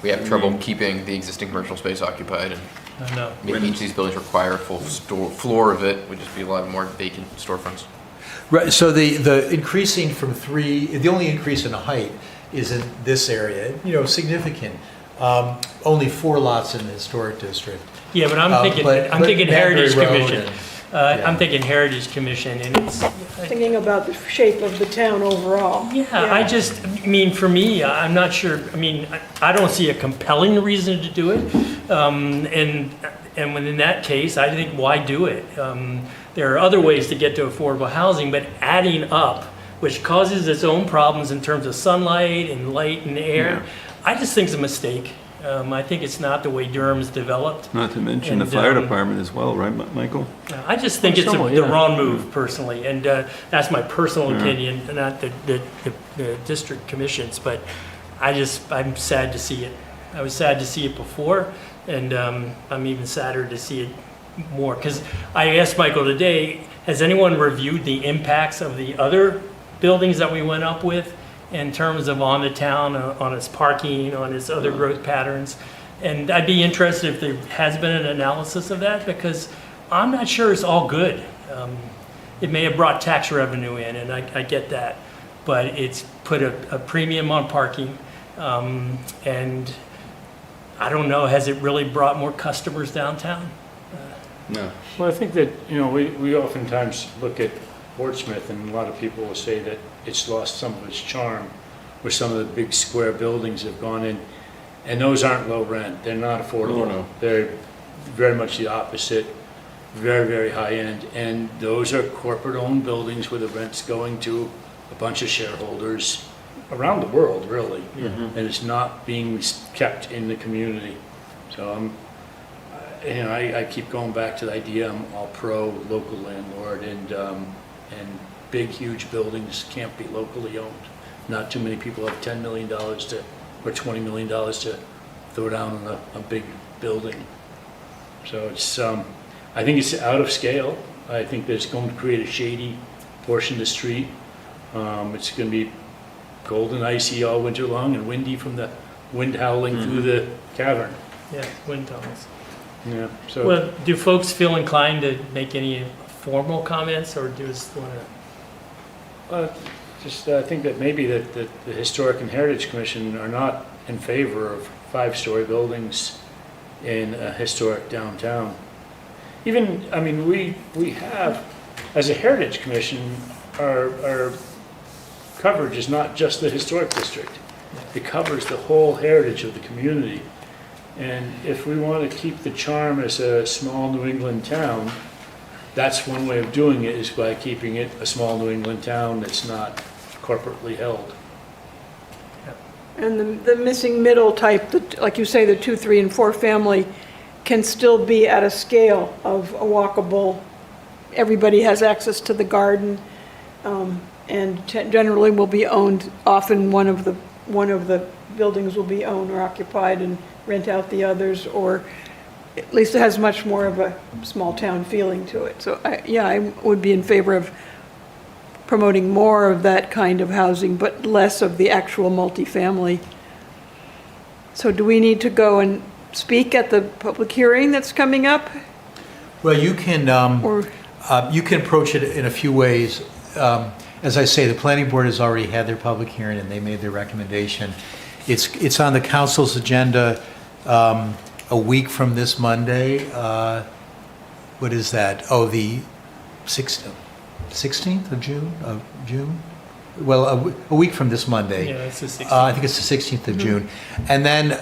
we have trouble keeping the existing commercial space occupied, and I know. making each of these buildings require a full floor of it would just be a lot more vacant storefronts. Right, so the increasing from 3, the only increase in height is in this area, significant. Only 4 lots in the historic district. Yeah, but I'm thinking Madbury Heritage Road Commission. and- I'm thinking Heritage Commission, and it's. Thinking about the shape of the town overall. I mean, for me, I'm not sure, I don't see a compelling reason to do it. And when in that case, I think, why do it? There are other ways to get to affordable housing, but adding up, which causes its own problems in terms of sunlight and light and air, I just think it's a mistake. I think it's not the way Durham's developed. Not to mention the fire department as well, right, Michael? I just think it's Somewhat, the yeah. wrong move personally, and that's my personal opinion, not the district commissions, but I'm sad to see it. I was sad to see it before, and I'm even sadder to see it more, because I asked Michael today, has anyone reviewed the impacts of the other buildings that we went up with in terms of on the town, on its parking, on its other growth patterns? And I'd be interested if there has been an analysis of that, because I'm not sure it's all good. It may have brought tax revenue in, and I get that, but it's put a premium on parking, and I don't know, has it really brought more customers downtown? No. Well, I think that, we oftentimes look at Portsmouth, and a lot of people will say that it's lost some of its charm, where some of the big square buildings have gone in, and those aren't low rent. They're not affordable. No. They're very much the opposite, very, very high end, and those are corporate-owned buildings where the rent's going to a bunch of shareholders around the world, really, and it's not being kept in the community. So I keep going back to the idea, I'm all pro local landlord, and big, huge buildings can't be locally owned. Not too many people have $10 million or $20 million to throw down on a big building. So it's, I think it's out of scale. I think that it's going to create a shady portion of the street. It's going to be cold and icy all winter long, and windy from the wind howling through the cavern. Yeah, wind tunnels. Yeah. So. Well, do folks feel inclined to make any formal comments, or do you just want to? I think that maybe that the Historic and Heritage Commission are not in favor of 5-story buildings in a historic downtown. Even, we have, as a Heritage Commission, our coverage is not just the historic district. It covers the whole heritage of the community. And if we want to keep the charm as a small New England town, that's one way of doing it, is by keeping it a small New England town that's not corporately held. And the missing middle type, like you say, the 2, 3, and 4 family can still be at a scale of a walkable, everybody has access to the garden, and generally will be owned, often one of the buildings will be owned or occupied and rent out the others, or at least it has much more of a small town feeling to it. So I would be in favor of promoting more of that kind of housing, but less of the actual multifamily. So do we need to go and speak at the public hearing that's coming up? Well, you can Or, approach it in a few ways. As I say, the planning board has already had their public hearing and they made their recommendation. It's on the council's agenda a week from this Monday. What is that? Oh, the 16th of June? Well, a week from this Monday. Yeah, it's the 16th. I think it's the 16th of June. And then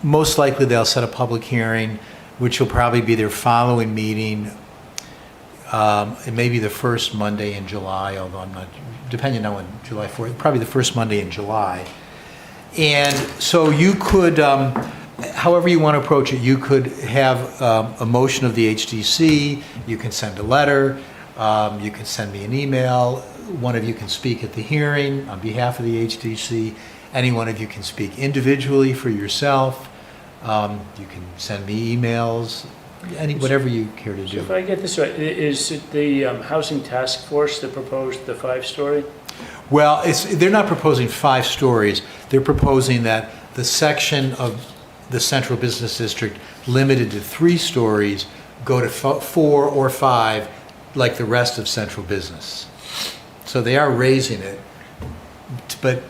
most likely they'll set a public hearing, which will probably be their following meeting. It may be the first Monday in July, although I'm not, depending on when July 4th, probably the first Monday in July. And so you could, however you want to approach it, you could have a motion of the HDC, you can send a letter, you can send me an email, one of you can speak at the hearing on behalf of the HDC, any one of you can speak individually for yourself, you can send me emails, whatever you care to So do. if I get this right, is it the Housing Task Force that proposed the 5-story? Well, they're not proposing 5 stories. They're proposing that the section of the central business district limited to 3 stories go to 4 or 5 like the rest of central business. So they are raising it, but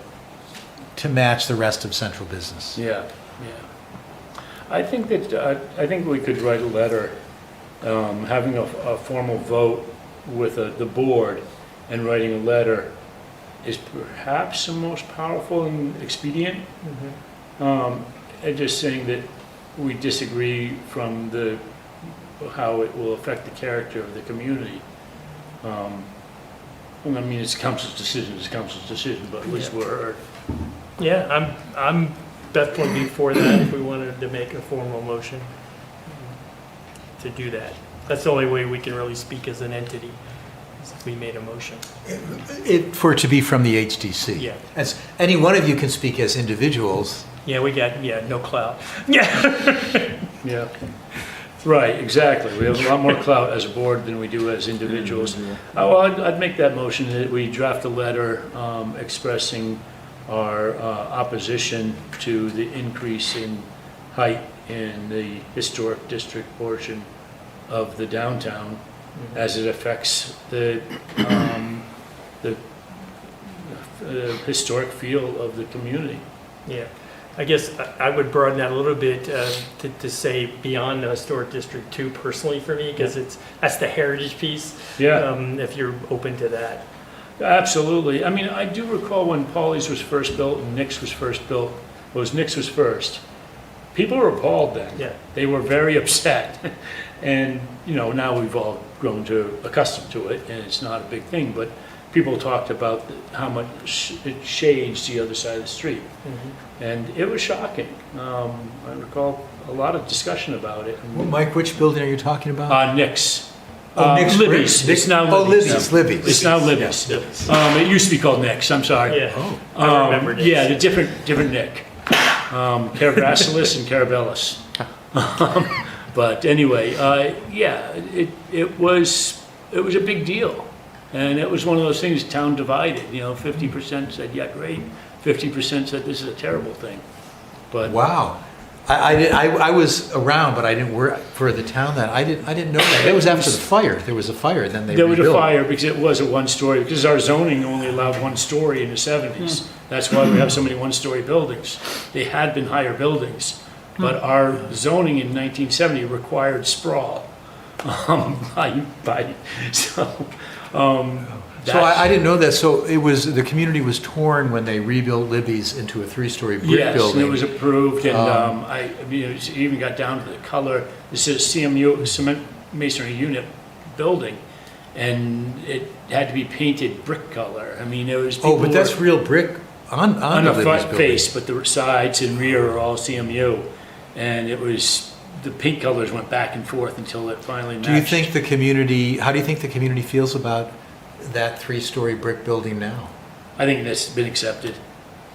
to match the rest of central business. Yeah, yeah. I think that, I think we could write a letter, having a formal vote with the board and writing a letter is perhaps the most powerful and expedient. And just saying that we disagree from how it will affect the character of the community. I mean, it's council's decision, but at least we're heard. Yeah, I'm definitely for that if we wanted to make a formal motion to do that. That's the only way we can really speak as an entity, is if we made a motion. For it to be from the HDC. Yeah. As any one of you can speak as individuals. Yeah, we got, no clout. Yeah. Yeah, right, exactly. We have a lot more clout as a board than we do as individuals. Well, I'd make that motion that we draft a letter expressing our opposition to the increase in height in the historic district portion of the downtown as it affects the historic feel of the community. Yeah. I guess I would broaden that a little bit to say beyond the historic district too, personally for me, because that's the heritage piece. Yeah. If you're open to that. Absolutely. I mean, I do recall when Pauley's was first built and Nick's was first built, Nick's was first. People were appalled then. Yeah. They were very upset. And, now we've all grown accustomed to it and it's not a big thing, but people talked about how much it shades the other side of the street. And it was shocking. I recall a lot of discussion about it. Well, Mike, which building are you talking about? Nick's. Nick's Libby's. Bridge. It's now Oh, Libby's. Libby's. It's now Libby's. It used to be called Nick's, I'm sorry. Yeah. Oh. I remember this. Yeah, the different Nick. Carabacilis and Carabellus. But anyway, it was a big deal. And it was one of those things, town divided, 50% said, yeah, great. 50% said this is a terrible thing. But Wow. I was around, but I didn't work for the town then. I didn't know that. That was after the fire. There was a fire, then they there was rebuilt. a fire because it was a one-story, because our zoning only allowed one story in the 70s. That's why we have so many one-story buildings. They had been higher buildings, but our zoning in 1970 required sprawl. So I didn't know that. So the community was torn when they rebuilt Libby's into a 3-story brick Yes, building. and it was approved, and it even got down to the color. This is CMU, cement masonry unit building, and it had to be painted brick color. I mean, it was. Oh, but that's real brick on On the the Libby's front building. face, but the sides and rear are all CMU, and it was, the paint colors went back and forth until it finally matched. How do you think the community feels about that 3-story brick building now? I think that's been accepted.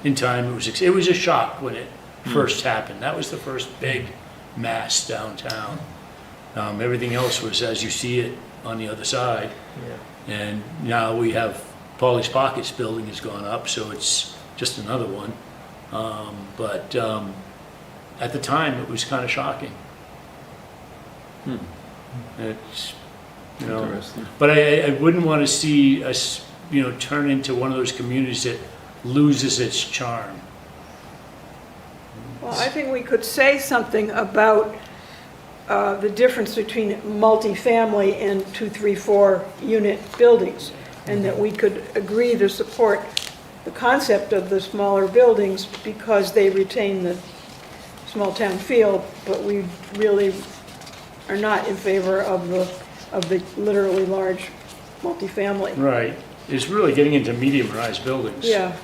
In time, it was a shock when it first happened. That was the first big mass downtown. Everything else was as you see it on the other side. Yeah. And now we have Pauley's Pockets building has gone up, so it's just another one. at the time, it was kind of shocking. Hmm. It's, you know, Interesting. but I wouldn't want to see us, you know, turn into one of those communities that loses its charm. Well, I think we could say something about the difference between multifamily and 2, 3, 4 unit buildings, and that we could agree to support the concept of the smaller buildings because they retain the small town feel, but we really are not in favor of the literally large multifamily. Right. It's really getting into medium-rise buildings. Yeah.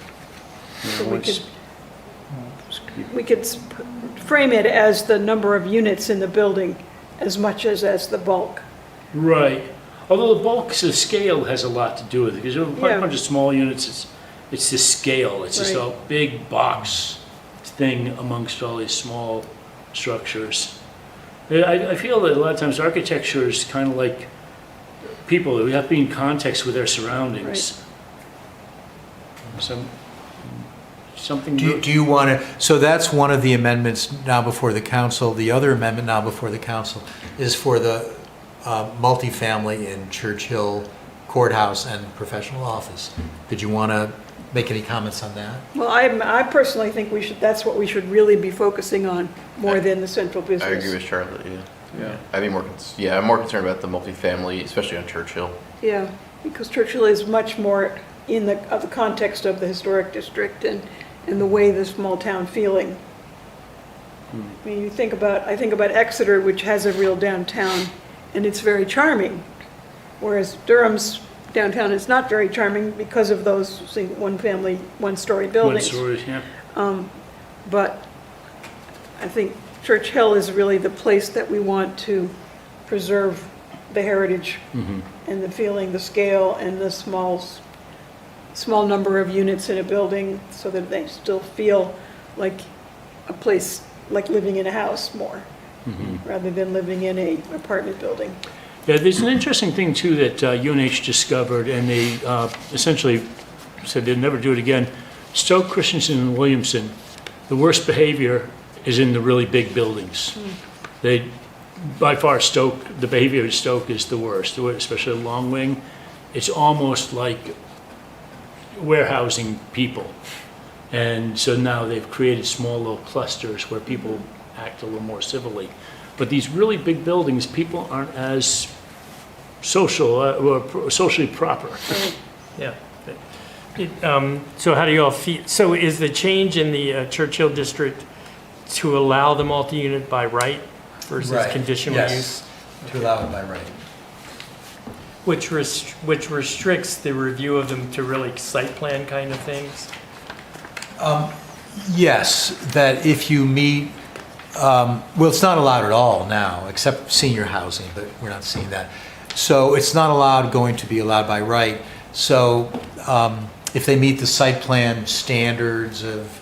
You know, So once- we could frame it as the number of units in the building as much as the bulk. Right. Although the bulk's the scale has a lot to do with it, because a Yeah. bunch of small units, it's the scale. It's just a Right. big box thing amongst all these small structures. I feel that a lot of times architecture is kind of like people. We have to be in context with their surroundings. Something. Do you want to, so that's one of the amendments now before the council. The other amendment now before the council is for the multifamily in Churchill Courthouse and professional office. Did you want to make any comments on that? Well, I personally think that's what we should really be focusing on more than the central I business. agree with Charlotte, yeah. Yeah. I'd be more, I'm more concerned about the multifamily, especially on Churchill. Yeah, because Churchill is much more in the context of the historic district and the way the small town feeling. I mean, I think about Exeter, which has a real downtown, and it's very charming, whereas Durham's downtown is not very charming because of those one-family, one-story buildings. One story, yeah. But I think Church Hill is really the place that we want to preserve the heritage and the feeling, the scale, and the small number of units in a building so that they still feel like a place, like living in a house more, rather than living in a apartment building. Yeah, there's an interesting thing too that UNH discovered, and they essentially said they'd never do it again. Stoke, Christensen, and Williamson, the worst behavior is in the really big buildings. They, by far, Stoke, the behavior of Stoke is the worst, especially Long Wing. It's almost like warehousing people. And so now they've created small little clusters where people act a little more civilly. But these really big buildings, people aren't as social or socially proper. Yeah. So how do you all feel? So is the change in the Churchill district to allow the multi-unit by right versus conditional use? To allow it by right. Which restricts the review of them to really site plan kind of things? Yes, that if you meet, well, it's not allowed at all now, except senior housing, but we're not seeing that. So it's not going to be allowed by right. So if they meet the site plan standards of,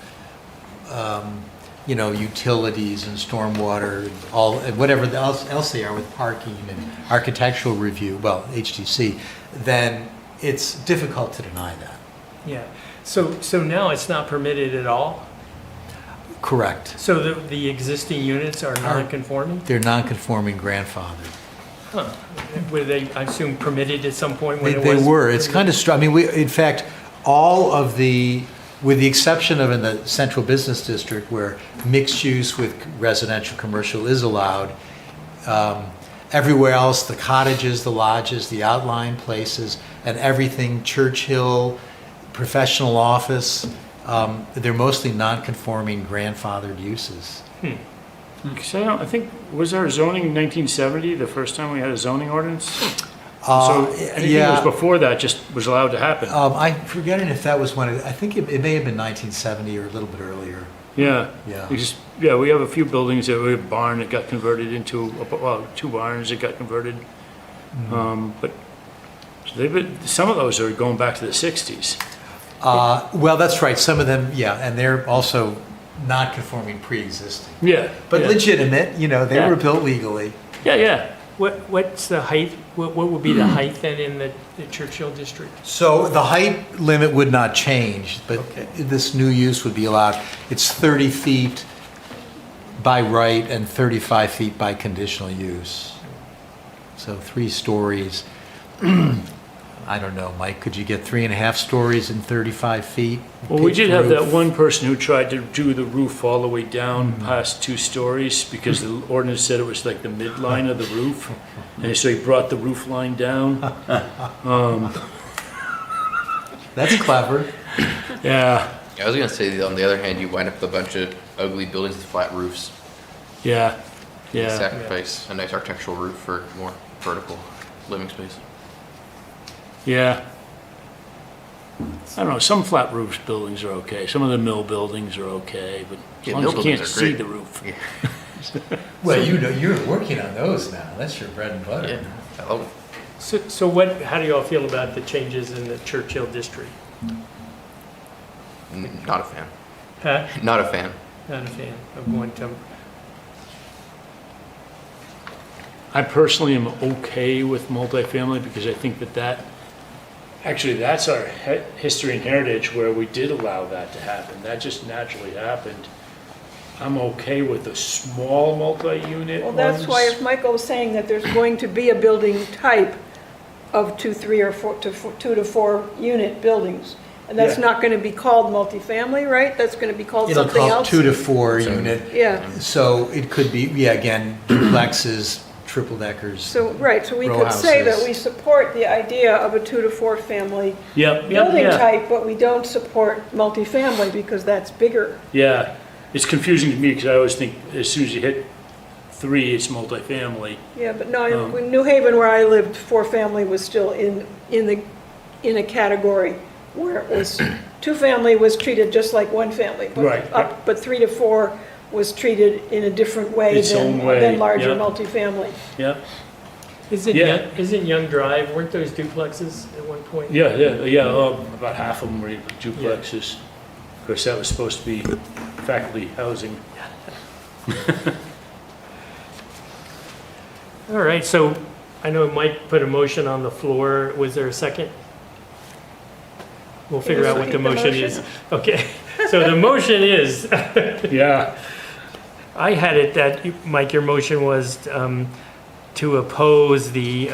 utilities and stormwater, whatever else they are with parking and architectural review, well, HTC, then it's difficult to deny that. Yeah. So now it's not permitted at all? Correct. So the existing units are non-conforming? They're non-conforming grandfathered. Huh. Were they, I assume, permitted at some point when it was? They were. It's kind of strange. I mean, in fact, all of with the exception of in the central business district where mixed use with residential commercial is allowed, everywhere else, the cottages, the lodges, the outlying places, and everything, Churchill, professional office, they're mostly non-conforming grandfathered uses. So I think, was our zoning in 1970, the first time we had a zoning ordinance? So anything that was before that just was allowed to happen? I'm forgetting if that was I think it may have been 1970 or a little bit earlier. Yeah. Yeah. We have a few buildings that were a barn that got converted into, two barns that got converted. But some of those are going back to the 60s. Well, that's right. Some of them, and they're also non-conforming pre-existing. Yeah. But legitimate, they were built legally. Yeah. What's the height? What would be the height then in the Churchill district? So the height limit would not change, but this new use would be allowed. It's 30 feet by right and 35 feet by conditional use. So 3 stories. I don't know, Mike, could you get 3.5 stories in 35 feet? Well, we did have that Roof? one person who tried to do the roof all the way down past 2 stories because the ordinance said it was like the midline of the roof. And so he brought the roof line down. That's clever. Yeah, I was gonna say, on the other hand, you wind up with a bunch of ugly buildings with flat roofs. yeah, yeah. Sacrifice a nice architectural roof for more vertical living space. Yeah. I don't know, some flat roofs buildings are okay. Some of the mill buildings are okay, but as Yeah, long as mill you can't buildings are see great. the roof. Yeah. Well, you know, you're working on those now. That's your bread and butter. Yeah, I love it. So how do you all feel about the changes in the Churchill district? Not a fan. Huh? Not a fan. Not a fan of going to, I personally am okay with multifamily because I think actually, that's our history and heritage where we did allow that to happen. That just naturally happened. I'm okay with the small multi-unit Well, ones. that's why if Michael was saying that there's going to be a building type of 2, 3, or 4, 2 to 4 unit buildings, and that's Yeah. not going to be called multifamily, right? That's going to be called It'll something call else? 2 to 4 unit. Yeah, So it could be, yeah, again, duplexes, triple deckers. so, right, so we Row could say that houses. we support the idea of a 2 to 4 family Yep, building yeah. type, but we don't support multifamily because that's bigger. Yeah, it's confusing to me because I always think as soon as you hit 3, it's multifamily. Yeah, but no, in New Haven where I lived, 4-family was still in a category where it was, 2-family was treated just like 1-family. Right. But 3 to 4 was treated in a different way Its own way, than larger yeah. multifamily. Yeah, isn't Young Drive, weren't those duplexes at one point? yeah, about half of them were duplexes. Of course, that was supposed to be faculty housing. All right, so I know Mike put a motion on the floor. Was there a second? We'll figure out what the repeat the motion is. Okay, so the motion is, Yeah, I had it that, Mike, your motion was to oppose the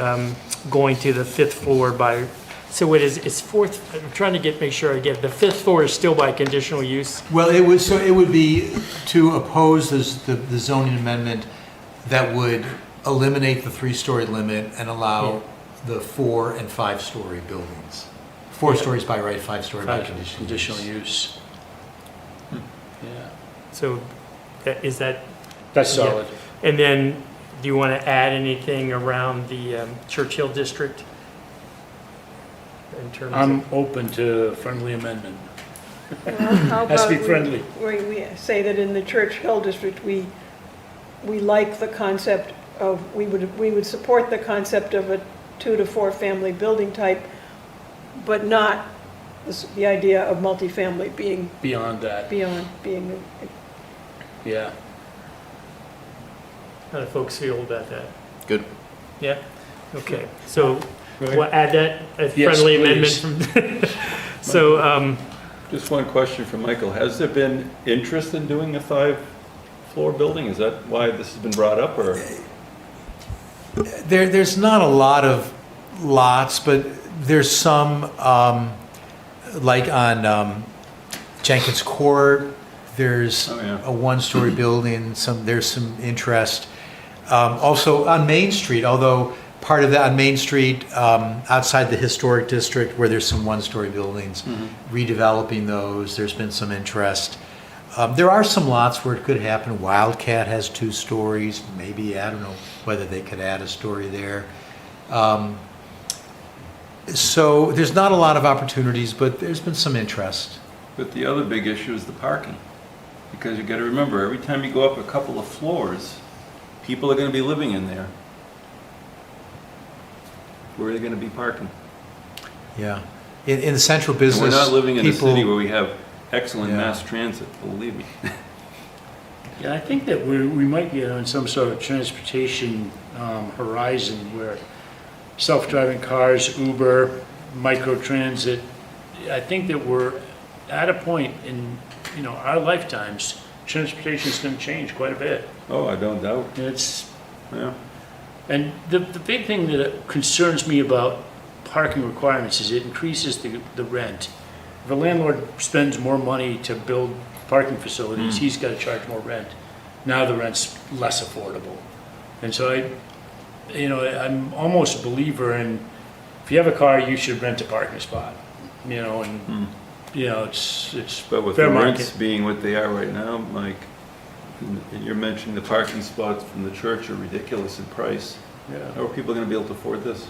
going to the 5th floor by, so it is, it's 4th, I'm trying to make sure I get it. The 5th floor is still by conditional use? Well, it would be to oppose the zoning amendment that would eliminate the 3-story limit and allow the 4 and 5-story buildings. 4 stories by right, 5-story by conditional use. Yeah, So is that, that's Yeah. solid. and then do you want to add anything around the Churchill district? In terms I'm of, open to a friendly amendment. How Has to be about friendly. we say that in the Church Hill District, we like the concept of, we would support the concept of a 2 to 4 family building type, but not the idea of multifamily being Beyond that, beyond being, yeah. how do folks feel about that? Good. Yeah? Okay, so we'll add that, a Yes, friendly please. amendment from, so, Just one question for Michael. Has there been interest in doing a 5-floor building? Is that why this has been brought up, or? There's not a lot of lots, but there's some, like on Jenkins Court, there's Oh, yeah. a 1-story building, there's some interest. Also on Main Street, although part of that on Main Street, outside the historic district where there's some 1-story buildings, redeveloping those, there's been some interest. There are some lots where it could happen. Wildcat has 2 stories, maybe, I don't know whether they could add a story there. So there's not a lot of opportunities, but there's been some interest. But the other big issue is the parking. Because you gotta remember, every time you go up a couple of floors, people are gonna be living in there. Where are they gonna be parking? Yeah. In the central And business, we're not living in a people- city where we have excellent Yeah. mass transit, believe me. Yeah, I think that we might be on some sort of transportation horizon where self-driving cars, Uber, microtransit, I think that we're at a point in, our lifetimes, transportation's gonna change quite a bit. Oh, I don't doubt, It's, yeah. and the big thing that concerns me about parking requirements is it increases the rent. If a landlord spends more money to build parking facilities, he's gotta charge more rent. Now the rent's less affordable. And so I'm almost a believer in, if you have a car, you should rent a parking spot, and, it's But with fair the market. rents being what they are right now, Mike, and you're mentioning the parking spots from the church are ridiculous in price. Yeah. How are people gonna be able to afford this?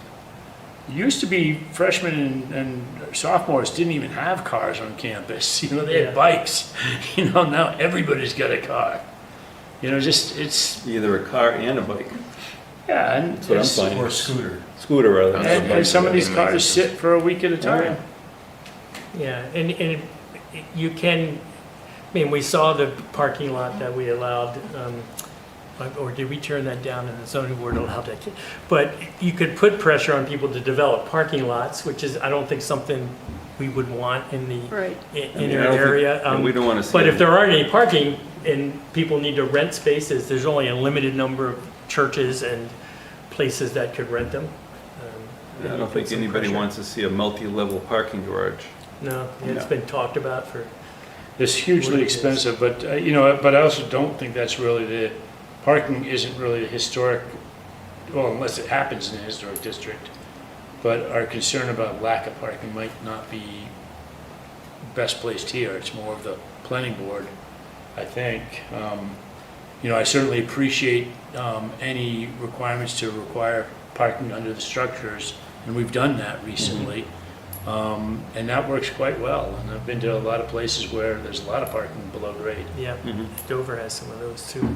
It used to be freshmen and sophomores didn't even have cars on campus, they Yeah. had bikes. Now everybody's got a car. It's, Either a car and a bike, yeah, and that's what I'm it's- finding. Or a scooter. Scooter rather than a and bike. some of these cars sit for a week at a time. Yeah, and you can, we saw the parking lot that we allowed, or did we turn that down and the zoning board allowed that? But you could put pressure on people to develop parking lots, which is, I don't think something we would want in the, Right. in I mean, our I don't think- area. and we don't wanna see But if it. there aren't any parking and people need to rent spaces, there's only a limited number of churches and places that could rent them. I don't think Some anybody pressure. wants to see a multi-level parking garage. No, it's No. been talked about for, It's hugely What it is. expensive, but, but I also don't think that's really parking isn't really the historic, well, unless it happens in a historic district. But our concern about lack of parking might not be best placed here. It's more of the planning board, I think. I certainly appreciate any requirements to require parking under the structures, and we've done that recently. And that works quite well. And I've been to a lot of places where there's a lot of parking below grade. yeah, Mhm. Dover has some of those too.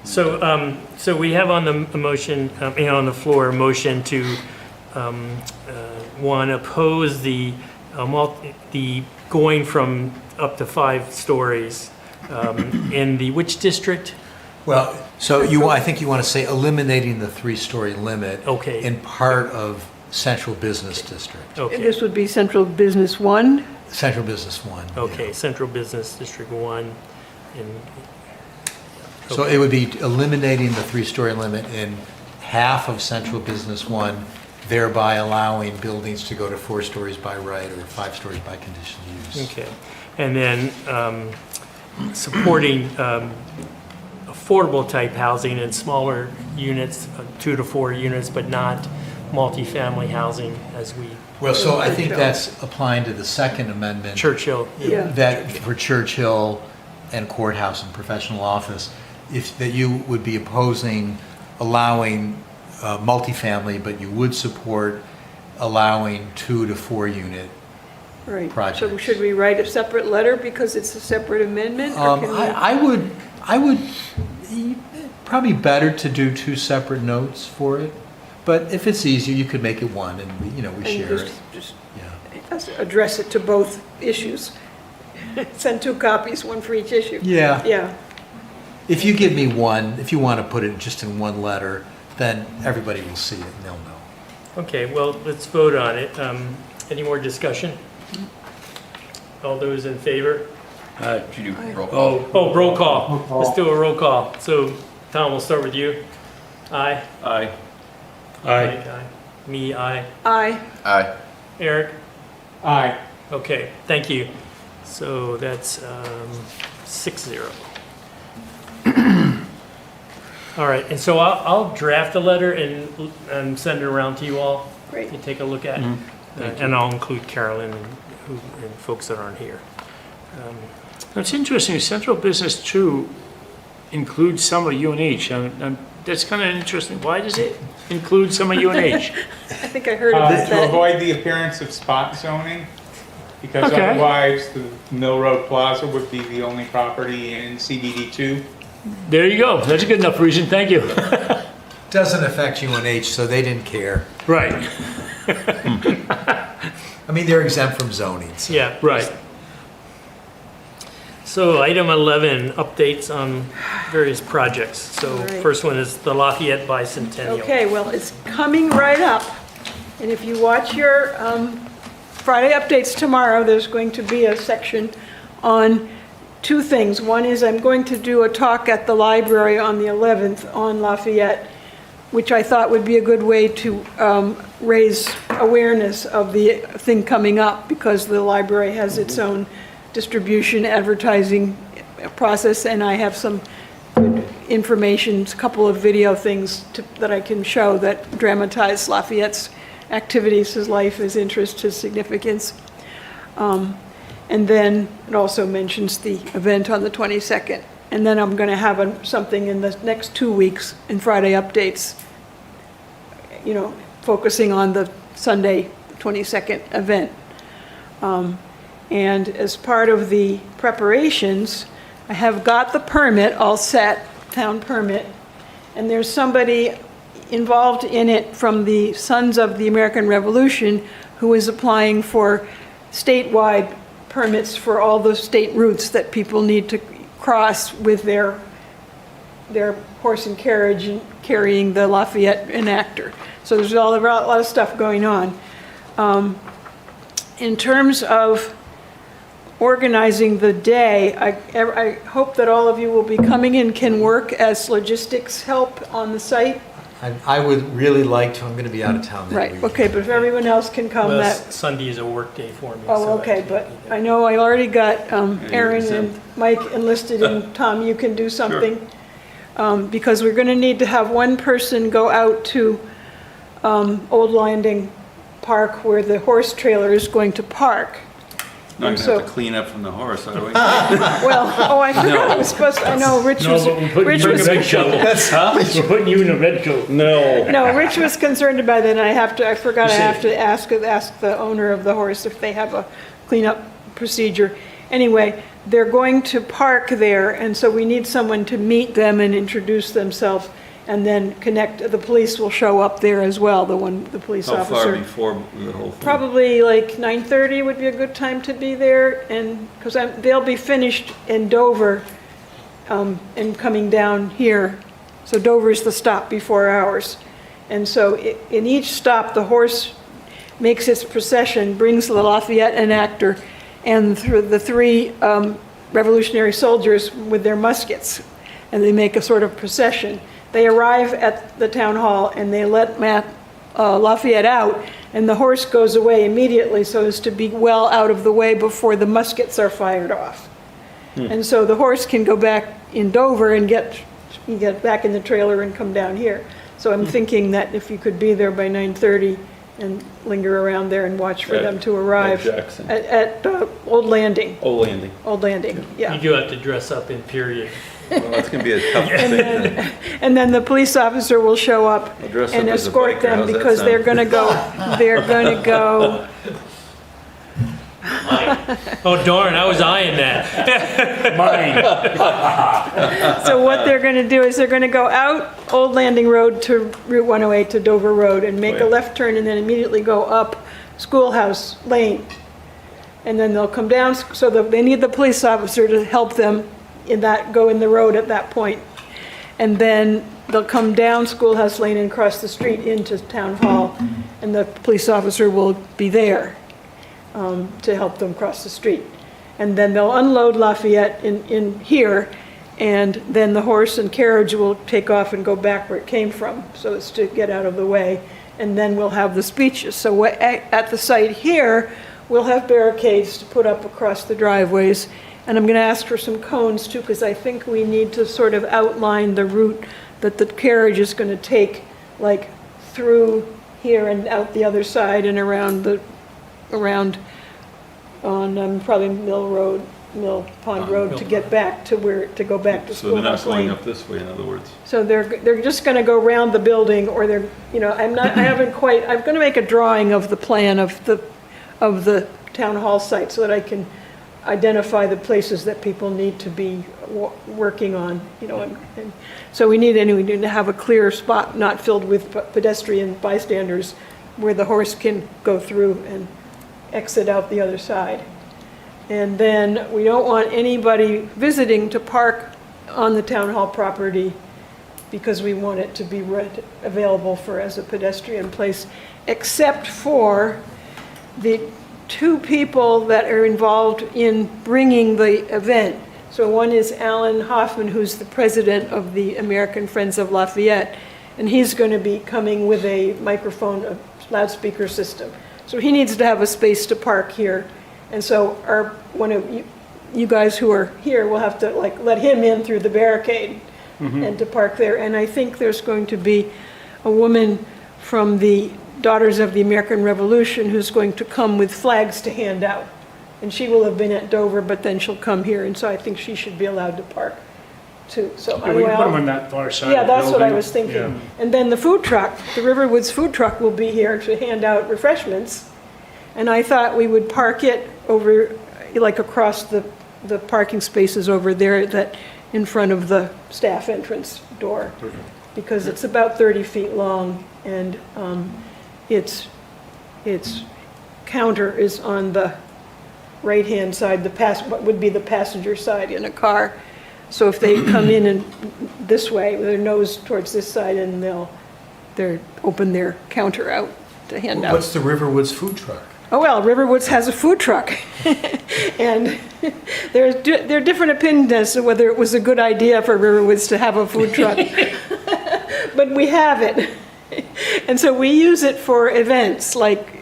So we have on the motion, on the floor, a motion to, one, oppose the going from up to 5 stories in the, which district? Well, so I think you want to say eliminating the 3-story limit Okay. in part of Central Business District. Okay, This would be Central Business 1. Central Business 1. yeah. okay, Central Business District 1, and, So it would be eliminating the 3-story limit in half of Central Business 1, thereby allowing buildings to go to 4 stories by right or 5 stories by conditional use. okay. And then supporting affordable type housing in smaller units, 2 to 4 units, but not multifamily housing as we, Well, so I think Churchill. that's applying to the Second Amendment. Churchill. Yeah. That for Churchill and courthouse and professional office, that you would be opposing allowing multifamily, but you would support allowing 2 to 4 unit. Right. So Projects. should we write a separate letter because it's a separate amendment? or can we- I would, probably better to do 2 separate notes for it, but if it's easier, you could make it one and we and share it. just Yeah. address it to both issues. Send 2 copies, one for each issue. Yeah. Yeah. If you give me one, if you want to put it just in one letter, then everybody will see it and they'll know. Okay, well, let's vote on it. Any more discussion? All those in favor? Should you do roll call? Oh, roll call. Let's do a roll call. So, Tom, we'll start with you. Aye? Aye. Aye. Mike, aye. Me, aye. Aye. Aye. Eric? Aye. Okay, thank you. So that's 6-0. All right, and so I'll draft a letter and send it around to you all Great. to take a look at. And I'll include Carolyn and folks that aren't here. It's interesting, Central Business 2 includes some of UNH. That's kind of interesting. Why does it include some of UNH? I think I heard about To that. avoid the appearance of spot zoning, because Okay. otherwise the Mill Road Plaza would be the only property in CBD 2. There you go. That's a good enough reason. Thank you. Doesn't affect UNH, so they didn't care. Right, I mean, they're exempt from zoning. So. Yeah. right. So item 11, updates on various projects. So All right. first one is the Lafayette Bicentennial. Okay, well, it's coming right up. And if you watch your Friday updates tomorrow, there's going to be a section on two things. One is I'm going to do a talk at the library on the 11th on Lafayette, which I thought would be a good way to raise awareness of the thing coming up, because the library has its own distribution advertising process, and I have some good information, a couple of video things that I can show that dramatize Lafayette's activities, his life, his interest, his significance. And then it also mentions the event on the 22nd. And then I'm going to have something in the next 2 weeks in Friday updates, you know, focusing on the Sunday 22nd event. And as part of the preparations, I have got the permit all set, town permit, and there's somebody involved in it from the Sons of the American Revolution who is applying for statewide permits for all the state routes that people need to cross with their horse and carriage and carrying the Lafayette enactor. So there's a lot of stuff going on. In terms of organizing the day, I hope that all of you will be coming and can work as logistics help on the site. I would really like to. I'm going to be out of town that Right, week. okay, but if everyone else can come, Well, that, Sunday is a work day for me. oh, so I okay, can't but be there. I know I already got Aaron exempt. and Mike enlisted, and Tom, you can do something. Because we're gonna need to have one person go out to Old Landing Park where the horse trailer is going to park. Not And gonna have so- to clean up from the horse, are we? Well, oh, I forgot I was supposed to, I know, Rich No, was, but we're putting Rich you in a was, red coat. We're putting you in a red coat. No. no, Rich was concerned about that, and I forgot I You have said- to ask the owner of the horse if they have a cleanup procedure. Anyway, they're going to park there, and so we need someone to meet them and introduce themselves, and then the police will show up there as well, the police How far officer. before the whole thing? Probably like 9:30 would be a good time to be there, and, because they'll be finished in Dover and coming down here. So Dover's the stop before ours. And so in each stop, the horse makes its procession, brings the Lafayette enactor, and through the three revolutionary soldiers with their muskets, and they make a sort of procession. They arrive at the town hall and they let Lafayette out, and the horse goes away immediately so as to be well out of the way before the muskets are fired off. And so the horse can go back in Dover and get back in the trailer and come down here. So I'm thinking that if you could be there by 9:30 and linger around there and watch for At- them to arrive. at Jackson. At Old Landing, Old Landing. Old Landing, yeah. You do have to dress up in period. Well, that's gonna be a tough thing. And then the police officer will show up I'll dress and up as a escort biker. them How's that because sound? they're gonna go, Oh darn, I was eyeing that. Mine. so what they're gonna do is they're gonna go out Old Landing Road to Route 108 to Dover Road and make a Right. left turn and then immediately go up Schoolhouse Lane. And then they'll come down, so they need the police officer to help them go in the road at that point. And then they'll come down Schoolhouse Lane and cross the street into Town Hall, and the police officer will be there to help them cross the street. And then they'll unload Lafayette in here, and then the horse and carriage will take off and go back where it came from, so as to get out of the way. And then we'll have the speeches. So at the site here, we'll have barricades to put up across the driveways. And I'm going to ask for some cones too, because I think we need to sort of outline the route that the carriage is going to take, like through here and out the other side and around on probably Mill Pond Road to get back to to go back to So they're not Schoolhouse going Lane. up this way, in other words. So they're just going to go around the building, or they're, I'm going to make a drawing of the plan of the town hall site so that I can identify the places that people need to be working on, and so we need to have a clear spot, not filled with pedestrian bystanders, where the horse can go through and exit out the other side. And then we don't want anybody visiting to park on the town hall property, because we want it to be available as a pedestrian place, except for the two people that are involved in bringing the event. So one is Alan Hoffman, who's the president of the American Friends of Lafayette, and he's going to be coming with a microphone, a loudspeaker system. So he needs to have a space to park here. And so one of you guys who are here will have to like let him in through the barricade and to park there. And I think there's going to be a woman from the Daughters of the American Revolution who's going to come with flags to hand out. And she will have been at Dover, but then she'll come here, and so I think she should be allowed to park too. So Yeah, we can put them on that far side of the yeah, that's what I building. was thinking. Yeah. And then the food truck, the Riverwoods food truck will be here to hand out refreshments. And I thought we would park it over, like across the parking spaces over there that in front of the staff entrance door. Because it's about 30 feet long and its counter is on the right-hand side, what would be the passenger side in a car. So if they come in and this way, with their nose towards this side, and they'll open their counter out to hand out. What's the Riverwoods food truck? Oh, well, Riverwoods has a food truck. And there are different opinions as to whether it was a good idea for Riverwoods to have a food truck. But we have it. And so we use it for events, like,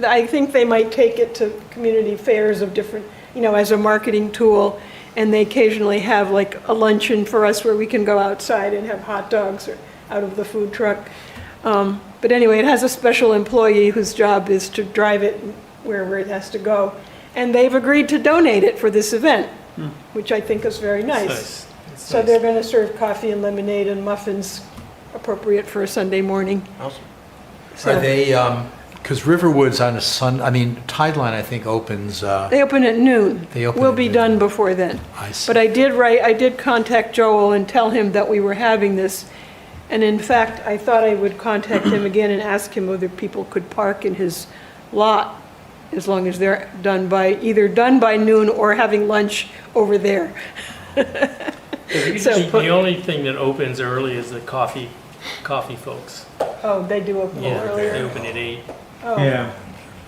I think they might take it to community fairs of different, as a marketing tool. And they occasionally have like a luncheon for us where we can go outside and have hot dogs or out of the food truck. But anyway, it has a special employee whose job is to drive it wherever it has to go. And they've agreed to donate it for this event, which I think is very nice. So they're going to serve coffee and lemonade and muffins appropriate for a Sunday morning. Awesome. Are they, because Riverwoods on a Tideline, I think, opens. They open at noon. They open We'll at be noon. done before then. I see. But I did contact Joel and tell him that we were having this. And in fact, I thought I would contact him again and ask him whether people could park in his lot as long as they're either done by noon or having lunch over there. The only thing that opens early is the coffee folks. Oh, they do open Yeah, earlier? they open at 8. Oh. Yeah.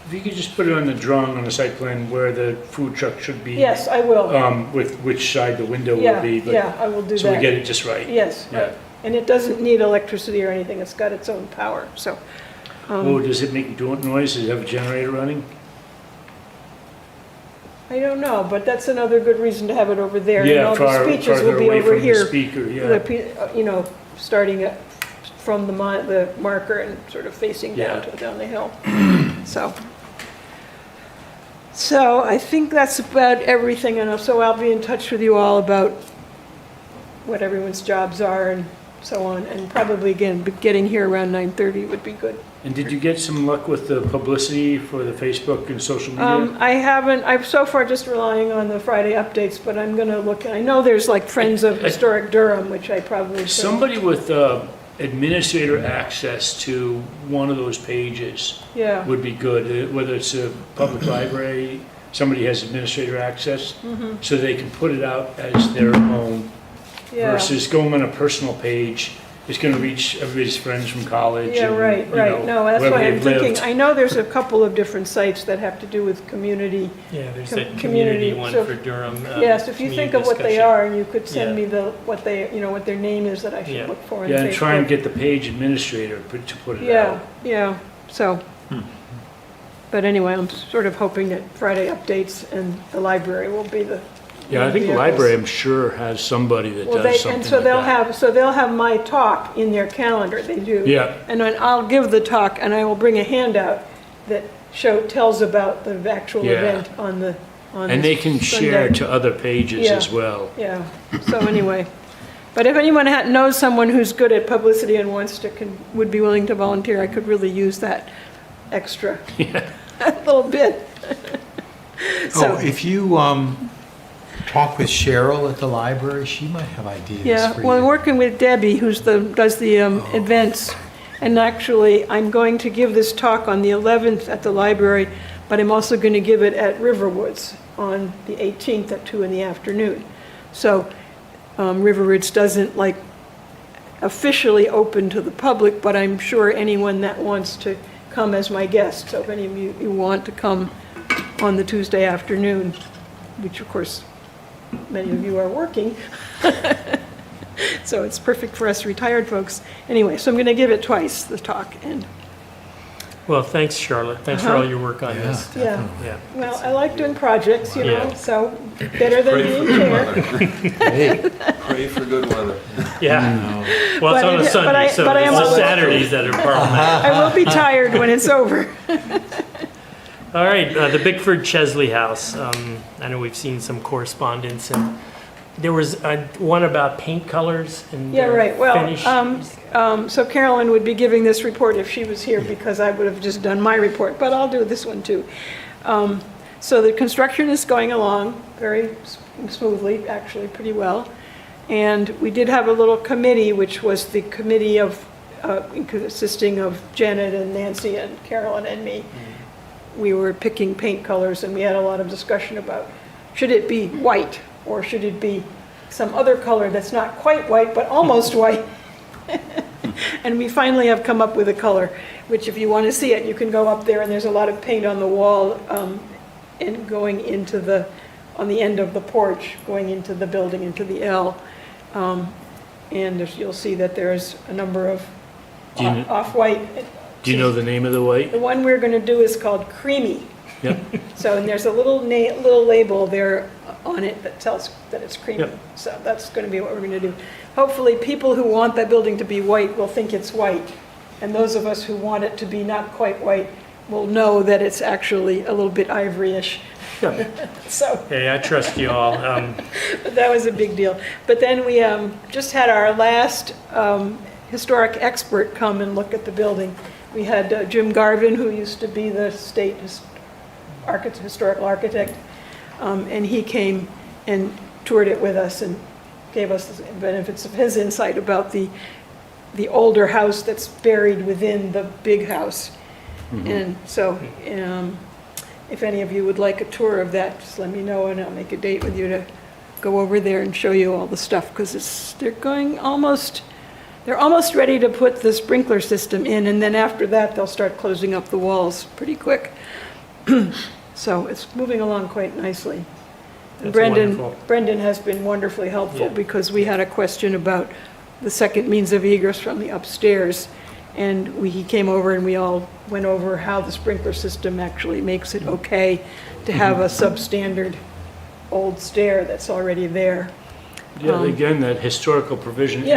If you could just put it on the drawing on the site plan where the food truck should be. Yes, I will. With which side the window Yeah, will be. but- yeah, I will do So we that. get it just right. Yes, Yeah. right. And it doesn't need electricity or anything. It's got its own power, so. Oh, does it make noise? Does it have a generator running? I don't know, but that's another good reason to have it over there. And Yeah, all the speeches will farther be away over from the here. speaker, yeah. Starting from the marker and sort of facing down Yeah. down the hill. So I think that's about everything, and so I'll be in touch with you all about what everyone's jobs are and so on, and probably again, getting here around 9:30 would be good. And did you get some luck with the publicity for the Facebook and social media? I haven't, I'm so far just relying on the Friday updates, but I'm gonna look, I know there's like Friends of Historic Durham, which I probably should. Somebody with administrator access to one of those pages Yeah, would be good, whether it's a public library, somebody has administrator access, so they can put it out as their own, yeah. versus going on a personal page. It's going to reach everybody's friends from college. Yeah, and, right, you right. know, No, that's wherever why I'm they've thinking, lived. I know there's a couple of different sites that have to do with community. Yeah, there's Com- that community, community one so- for Durham. Yes, if you community think of what they discussion. are, and you could send Yeah. me what their name is that I Yeah. should look for on Yeah, and try and Facebook. get the page administrator to put it Yeah, out. yeah, so. But anyway, I'm sort of hoping that Friday updates and the library will be the. Yeah, I think the vehicles. library, I'm sure, has somebody that Well, does something and so like that. they'll have my talk in their calendar, they do. Yeah. And then I'll give the talk, and I will bring a handout that tells about the actual Yeah. event on the And they can share Sunday. to other pages Yeah. as well. Yeah, so anyway, but if anyone knows someone who's good at publicity and would be willing to volunteer, I could really use that extra little bit. Oh, if you talk with Cheryl at the library, she might have ideas Yeah, for well, I'm you. working with Debbie, does the events, and actually, I'm going to give this talk on the 11th at the library, but I'm also going to give it at Riverwoods on the 18th at 2 in the afternoon. So Riverwoods doesn't officially open to the public, but I'm sure anyone that wants to come as my guest, so if any of you want to come on the Tuesday afternoon, which of course many of you are working. So it's perfect for us retired folks. Anyway, so I'm going to give it twice, the talk, and Well, thanks, Charlotte. Thanks for all your work on this. yeah. Yeah. Well, I like doing projects, you know, Yeah. so better than Pray being for good chair. weather. Pray for good weather. Yeah. Well, it's But on a it- but I- Sunday, so but I am it's the also- Saturdays that are problematic. I will be tired when it's over. All right, the Bickford Chesley House. I know we've seen some correspondence, and there was one about paint colors and Yeah, right. Well, finish. so Carolyn would be giving this report if she was here, because I would have just done my report, but I'll do this one too. So the construction is going along very smoothly, actually pretty well. And we did have a little committee, which was the committee of, consisting of Janet and Nancy and Carolyn and me. We were picking paint colors, and we had a lot of discussion about, should it be white, or should it be some other color that's not quite white, but almost white? And we finally have come up with a color, which if you want to see it, you can go up there, and there's a lot of paint on the wall, and going into the, on the end of the porch, going into the building, into the L. And you'll see that there's a number of Do you- off-white. Do you know the name of the white? The one we're going to do is called Creamy. Yep. So, and there's a little label there on it that tells that it's creamy. Yep. So that's going to be what we're going to do. Hopefully, people who want that building to be white will think it's white. And those of us who want it to be not quite white will know that it's actually a little bit ivory-ish. So Hey, I trust you all. that was a big deal. But then we just had our last historic expert come and look at the building. We had Jim Garvin, who used to be the state historical architect, and he came and toured it with us and gave us the benefits of his insight about the older house that's buried within the big house. And so if any of you would like a tour of that, just let me know, and I'll make a date with you to go over there and show you all the stuff, because they're almost ready to put the sprinkler system in, and then after that, they'll start closing up the walls pretty quick. So it's moving along quite nicely. And That's wonderful. Brendan has been wonderfully helpful, Yeah. because we had a question about the second means of egress from the upstairs. And he came over and we all went over how the sprinkler system actually makes it okay to have a substandard old stair that's already there. Yeah, again, that historical provision Yeah.